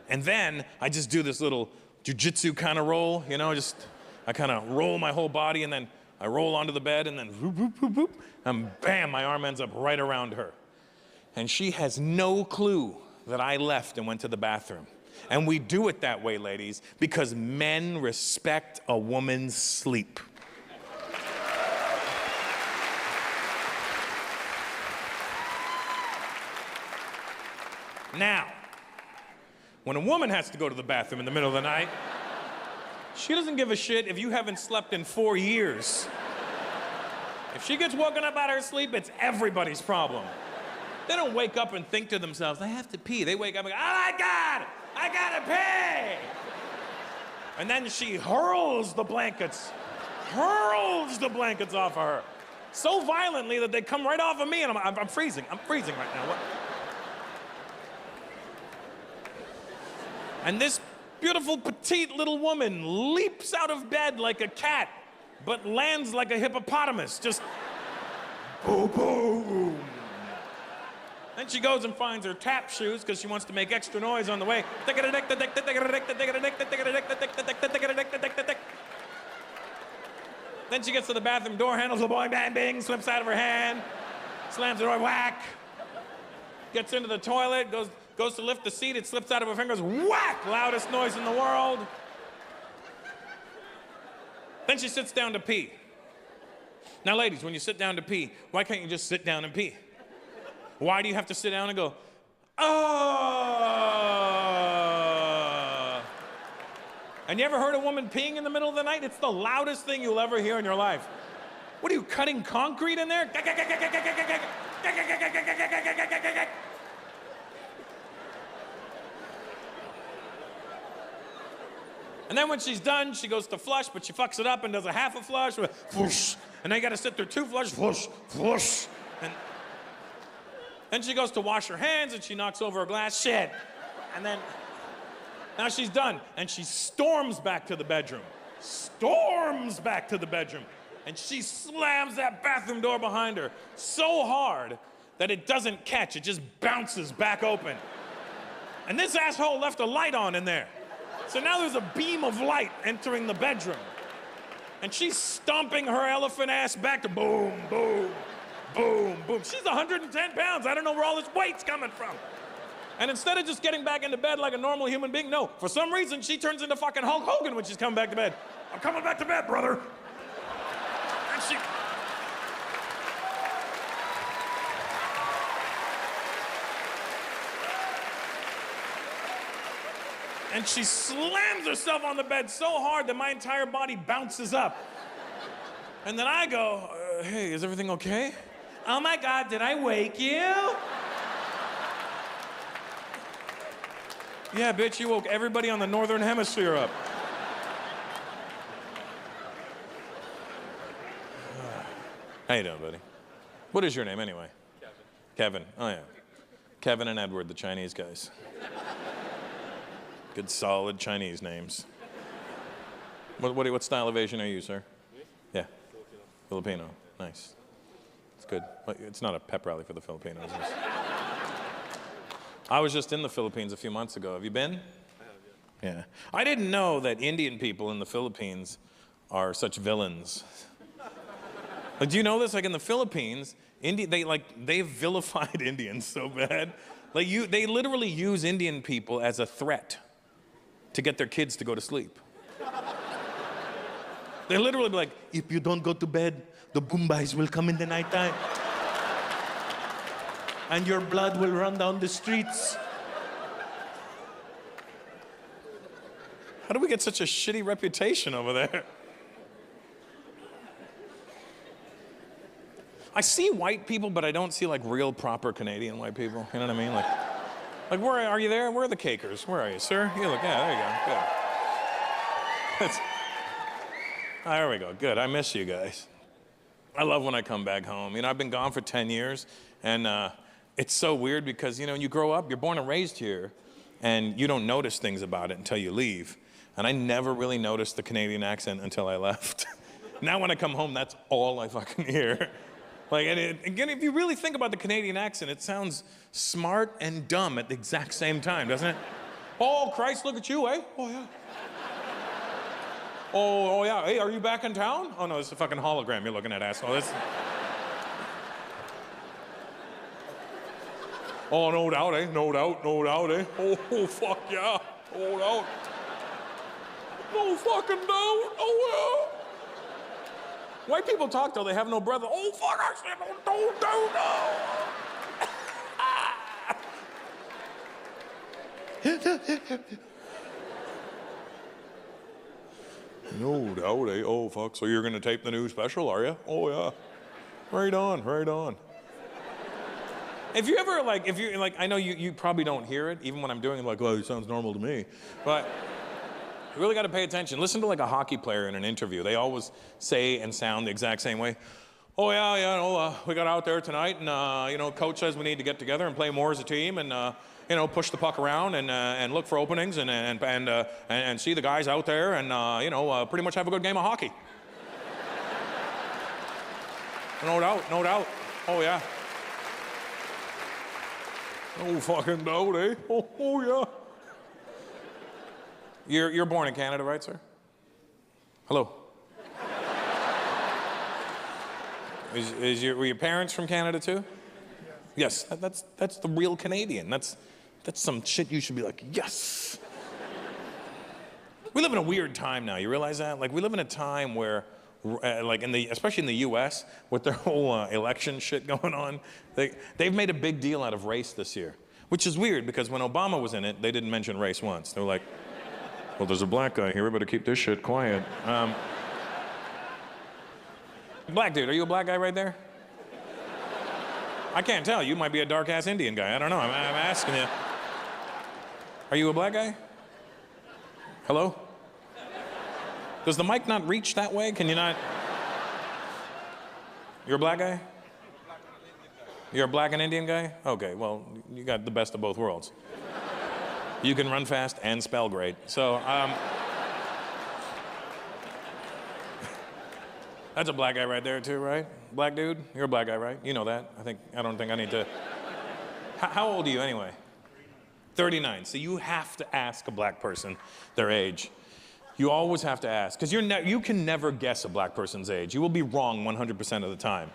And then I just do this little jujitsu kind of roll, you know, I kind of roll my whole body, and then I roll onto the bed, and then whoop, whoop, whoop, whoop, and bam, my arm ends up right around her. And she has no clue that I left and went to the bathroom. And we do it that way, ladies, because men respect a woman's sleep. Now, when a woman has to go to the bathroom in the middle of the night, she doesn't give a shit if you haven't slept in 4 years. If she gets woken up out of her sleep, it's everybody's problem. They don't wake up and think to themselves, I have to pee. They wake up and go, oh my God, I gotta pee. And then she hurls the blankets off of her. So violently that they come right off of me, and I'm freezing. I'm freezing right now. What? And this beautiful, petite little woman leaps out of bed like a cat, but lands like a hippopotamus. Just boom, boom. Then she goes and finds her tap shoes because she wants to make extra noise on the way. Then she gets to the bathroom door, handles the boing, bang, bing, slips out of her hand, slams the door, whack. Gets into the toilet, goes to lift the seat, it slips out of her fingers, whack! Loudest noise in the world. Then she sits down to pee. Now, ladies, when you sit down to pee, why can't you just sit down and pee? Why do you have to sit down and go, oh? And you ever heard a woman peeing in the middle of the night? It's the loudest thing you'll ever hear in your life. What are you, cutting concrete in there? And then when she's done, she goes to flush, but she fucks it up and does a half a flush, whoosh, and then you gotta sit through 2 flushes, whoosh, whoosh. And then she goes to wash her hands and she knocks over a glass, shit. And then, now she's done, and she storms back to the bedroom. And she slams that bathroom door behind her so hard that it doesn't catch, it just bounces back open. And this asshole left a light on in there. So now there's a beam of light entering the bedroom. And she's stomping her elephant ass back to boom, boom, boom, boom. She's 110 pounds. I don't know where all this weight's coming from. And instead of just getting back into bed like a normal human being, no, for some reason she turns into fucking Hulk Hogan when she's coming back to bed. I'm coming back to bed, brother. And she... And she slams herself on the bed so hard that my entire body bounces up. And then I go, hey, is everything okay? Oh my God, did I wake you? Yeah, bitch, you woke everybody on the northern hemisphere up. How you doing, buddy? What is your name anyway? Kevin. Oh yeah. Kevin and Edward, the Chinese guys. Good, solid Chinese names. What style of Asian are you, sir? Me? Yeah. Filipino. Nice. It's good. It's not a pep rally for the Filipinos. I was just in the Philippines a few months ago. Have you been? I have, yeah. Yeah. I didn't know that Indian people in the Philippines are such villains. Like, do you know this? Like in the Philippines, they vilified Indians so bad. Like they literally use Indian people as a threat to get their kids to go to sleep. They literally be like, if you don't go to bed, the Goombas will come in the nighttime. And your blood will run down the streets. How do we get such a shitty reputation over there? I see white people, but I don't see like real proper Canadian white people. You know what I mean? Like where are you there? Where are the cakers? Where are you, sir? You look, yeah, there you go, good. There we go, good. I miss you guys. I love when I come back home. You know, I've been gone for 10 years, and it's so weird because, you know, when you grow up, you're born and raised here, and you don't notice things about it until you leave. And I never really noticed the Canadian accent until I left. Now when I come home, that's all I fucking hear. Like, and again, if you really think about the Canadian accent, it sounds smart and dumb at the exact same time, doesn't it? Oh, Christ, look at you, eh? Oh, yeah. Oh, yeah. Hey, are you back in town? Oh, no, it's a fucking hologram you're looking at, asshole. Oh, no doubt, eh? No doubt, eh? Oh, fuck yeah. No doubt. No fucking doubt. Oh, yeah. White people talk till they have no breath. Oh, fuck, I said, no. No doubt, eh? Oh, fuck, so you're gonna tape the new special, are you? Oh, yeah. Right on, right on. If you ever, I know you probably don't hear it, even when I'm doing it, like, oh, it sounds normal to me. But You really got to pay attention. Listen to like a hockey player in an interview. They always say and sound the exact same way. Oh yeah, we got out there tonight, and coach says we need to get together and play more as a team, and push the puck around and look for openings and see the guys out there, and pretty much have a good game of hockey. No doubt. Oh yeah. No fucking doubt, eh? Oh yeah. You're born in Canada, right, sir? Hello. Were your parents from Canada too? Yes. That's the real Canadian. That's some shit you should be like, yes. We live in a weird time now. You realize that? Like, we live in a time where, especially in the U.S., with their whole election shit going on, they've made a big deal out of race this year, which is weird because when Obama was in it, they didn't mention race once. They were like, well, there's a black guy here. We better keep this shit quiet. Black dude, are you a black guy right there? I can't tell. You might be a dark-ass Indian guy. I don't know. I'm asking you. Are you a black guy? Hello? Does the mic not reach that way? Can you not? You're a black guy? You're a black and Indian guy? Okay, well, you got the best of both worlds. You can run fast and spell great. So, that's a black guy right there too, right? Black dude? You're a black guy, right? You know that. I don't think I need to. How old are you anyway? 39. So you have to ask a black person their age. You always have to ask, because you can never guess a black person's age. You will be wrong 100% of the time.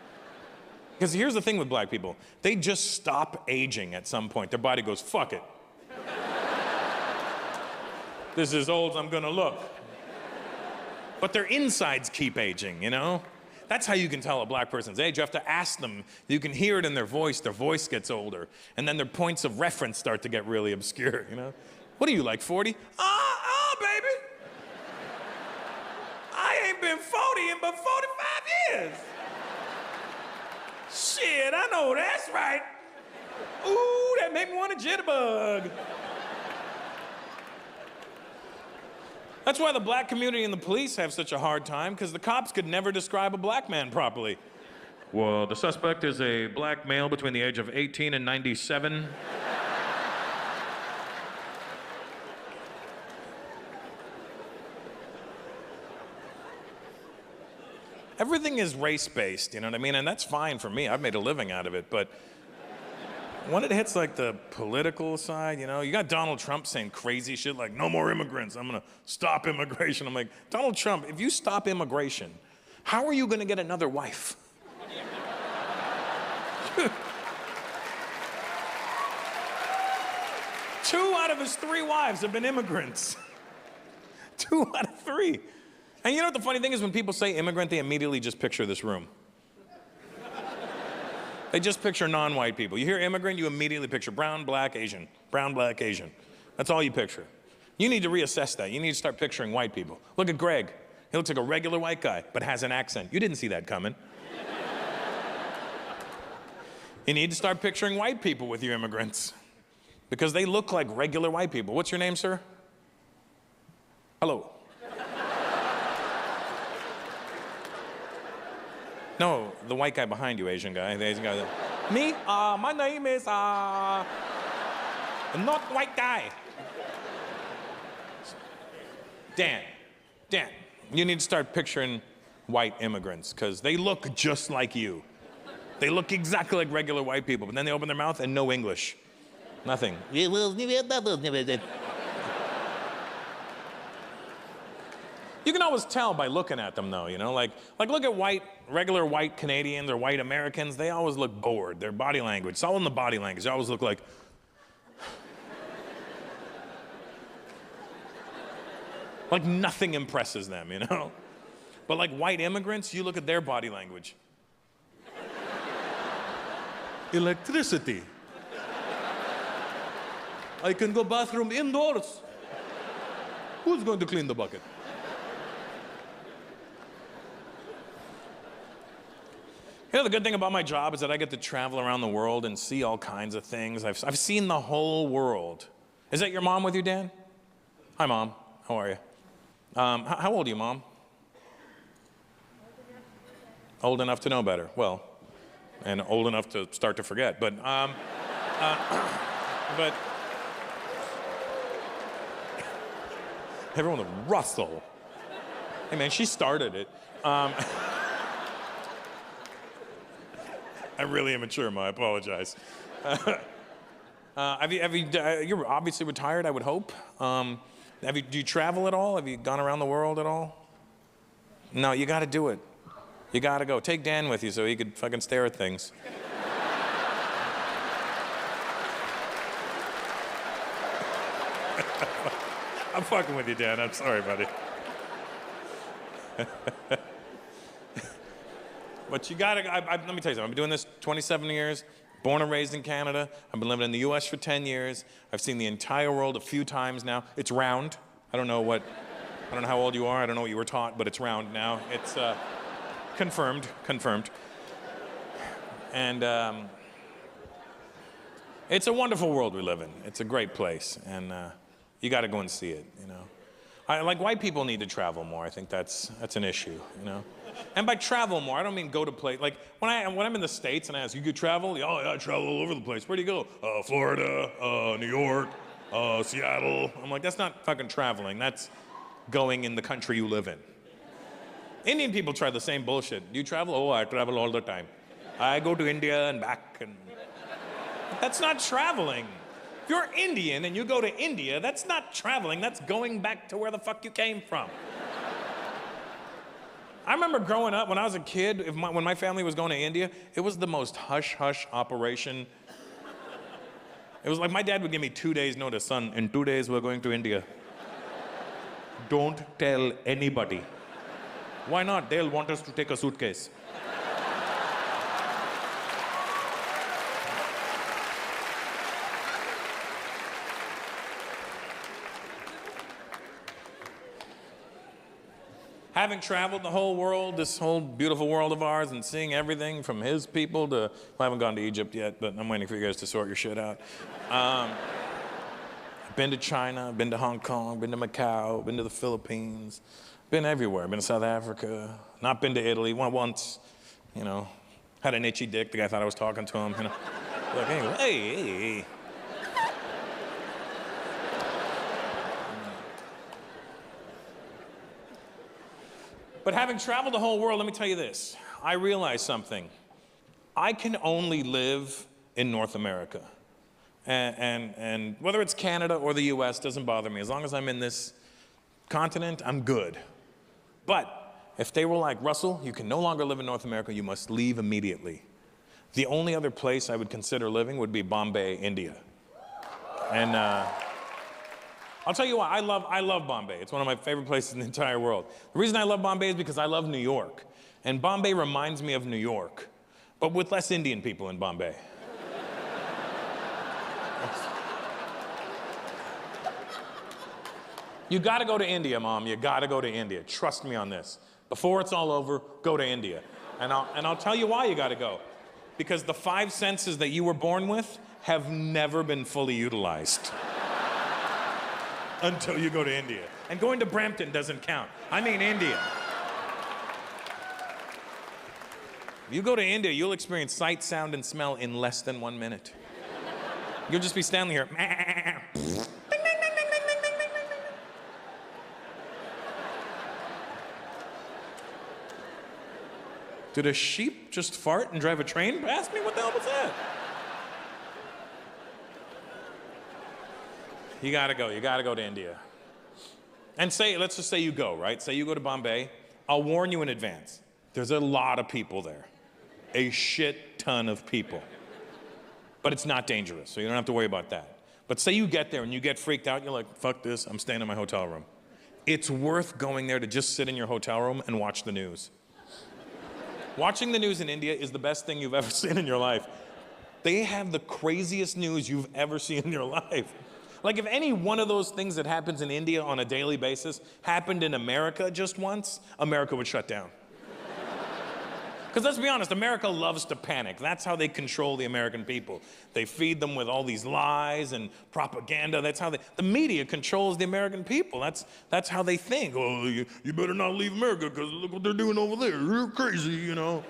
Because here's the thing with black people. They just stop aging at some point. Their body goes, fuck it. This is as old as I'm gonna look. But their insides keep aging, you know? That's how you can tell a black person's age. You have to ask them. You can hear it in their voice gets older. And then their points of reference start to get really obscure, you know? What are you, like 40? Baby. I ain't been 40 in but 45 years. Shit, I know that's right. Ooh, that made me want a jitterbug. That's why the black community and the police have such a hard time, because the cops could never describe a black man properly. Well, the suspect is a black male between the age of 18 and 97. Everything is race-based, you know what I mean? And that's fine for me. I've made a living out of it, but when it hits like the political side, you know, you got Donald Trump saying crazy shit like, no more immigrants, I'm gonna stop immigration. I'm like, Donald Trump, if you stop immigration, how are you gonna get another wife? 2 out of his 3 wives have been immigrants. 2 out of 3. And you know what the funny thing is? When people say immigrant, they immediately just picture this room. They just picture non-white people. You hear immigrant, you immediately picture brown, black, Asian. Brown, black, Asian. That's all you picture. You need to reassess that. You need to start picturing white people. Look at Greg. He looks like a regular white guy, but has an accent. You didn't see that coming. You need to start picturing white people with your immigrants, because they look like regular white people. What's your name, sir? Hello. No, the white guy behind you, Asian guy. The Asian guy. Me? My name is not white guy. Dan, you need to start picturing white immigrants, because they look just like you. They look exactly like regular white people, but then they open their mouth and no English. Nothing. You can always tell by looking at them, though, you know? Like look at regular white Canadians or white Americans. They always look bored. Their body language, it's all in the body language. They always look like... like nothing impresses them, you know? But like white immigrants, you look at their body language. Electricity. I can go bathroom indoors. Who's going to clean the bucket? You know, the good thing about my job is that I get to travel around the world and see all kinds of things. I've seen the whole world. Is that your mom with you, Dan? Hi, Mom. How are you? How old are you, Mom? Old enough to know better. Well, and old enough to start to forget. But everyone with Russell. Hey, man, she started it. I'm really immature, Ma. I apologize. You're obviously retired, I would hope. Do you travel at all? Have you gone around the world at all? No, you got to do it. You got to go. Take Dan with you so he could fucking stare at things. I'm fucking with you, Dan. I'm sorry, buddy. But you gotta, let me tell you something. I've been doing this 27 years, born and raised in Canada. I've been living in the US for 10 years. I've seen the entire world a few times now. It's round. I don't know how old you are. I don't know what you were taught, but it's round now. It's confirmed. And it's a wonderful world we live in. It's a great place, and you gotta go and see it, you know. Like white people need to travel more. I think that's an issue, you know. And by travel more, I don't mean go to place. Like when I'm in the States and I ask, you could travel? Oh yeah, I travel all over the place. Where do you go? Florida, New York, Seattle. I'm like, that's not fucking traveling. That's going in the country you live in. Indian people try the same bullshit. Do you travel? Oh, I travel all the time. I go to India and back, and that's not traveling. If you're Indian and you go to India, that's not traveling. That's going back to where the fuck you came from. I remember growing up, when I was a kid, when my family was going to India, it was the most hush-hush operation. It was like my dad would give me 2 days notice. Son, in 2 days we're going to India. Don't tell anybody. Why not? They'll want us to take a suitcase. Having traveled the whole world, this whole beautiful world of ours, and seeing everything from his people to, well, I haven't gone to Egypt yet, but I'm waiting for you guys to sort your shit out. I've been to China, been to Hong Kong, been to Macau, been to the Philippines, been everywhere. Been to South Africa, not been to Italy, went once, you know. Had an itchy dick, the guy thought I was talking to him, you know. Like, anyway, hey. But having traveled the whole world, let me tell you this. I realized something. I can only live in North America. And whether it's Canada or the US doesn't bother me. As long as I'm in this continent, I'm good. But if they were like, Russell, you can no longer live in North America, you must leave immediately. The only other place I would consider living would be Bombay, India. And I'll tell you why, I love Bombay. It's one of my favorite places in the entire world. The reason I love Bombay is because I love New York. And Bombay reminds me of New York, but with less Indian people in Bombay. You gotta go to India, Mom, you gotta go to India. Trust me on this. Before it's all over, go to India. And I'll tell you why you gotta go. Because the 5 senses that you were born with have never been fully utilized. Until you go to India. And going to Brampton doesn't count. I mean India. If you go to India, you'll experience sight, sound, and smell in less than 1 minute. You'll just be standing here. Did a sheep just fart and drive a train past me? What the hell was that? You gotta go to India. And let's just say you go, right? Say you go to Bombay. I'll warn you in advance. There's a lot of people there. A shit ton of people. But it's not dangerous, so you don't have to worry about that. But say you get there and you get freaked out, you're like, fuck this, I'm staying in my hotel room. It's worth going there to just sit in your hotel room and watch the news. Watching the news in India is the best thing you've ever seen in your life. They have the craziest news you've ever seen in your life. Like if any one of those things that happens in India on a daily basis happened in America just once, America would shut down. Because let's be honest, America loves to panic. That's how they control the American people. They feed them with all these lies and propaganda. That's how the media controls the American people. That's how they think. Oh, you better not leave America because look what they're doing over there. You're crazy, you know.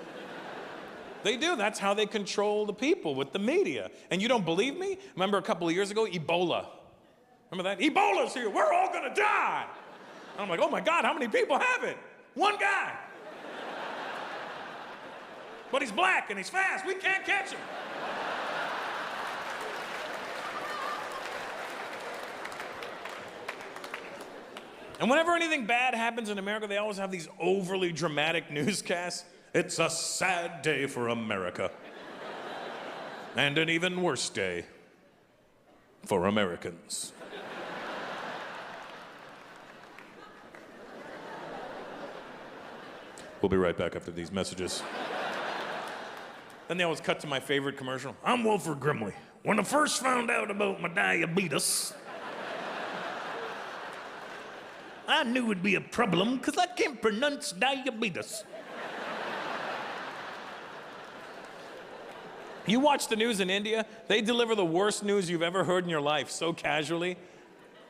They do. That's how they control the people, with the media. And you don't believe me? Remember a couple of years ago, Ebola. Remember that? Ebola's here. We're all going to die. And I'm like, oh my God, how many people have it? One guy. But he's black and he's fast. We can't catch him. And whenever anything bad happens in America, they always have these overly dramatic newscasts. It's a sad day for America. And an even worse day for Americans. We'll be right back after these messages. Then they always cut to my favorite commercial. I'm Wilford Grimley. When I first found out about my diabetes, I knew it'd be a problem because I can't pronounce diabetes. You watch the news in India, they deliver the worst news you've ever heard in your life so casually.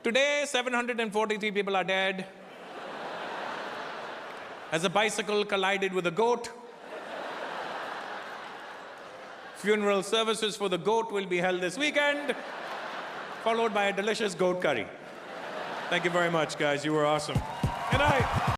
Today, 743 people are dead as a bicycle collided with a goat. Funeral services for the goat will be held this weekend, followed by a delicious goat curry. Thank you very much, guys. You were awesome. Good night.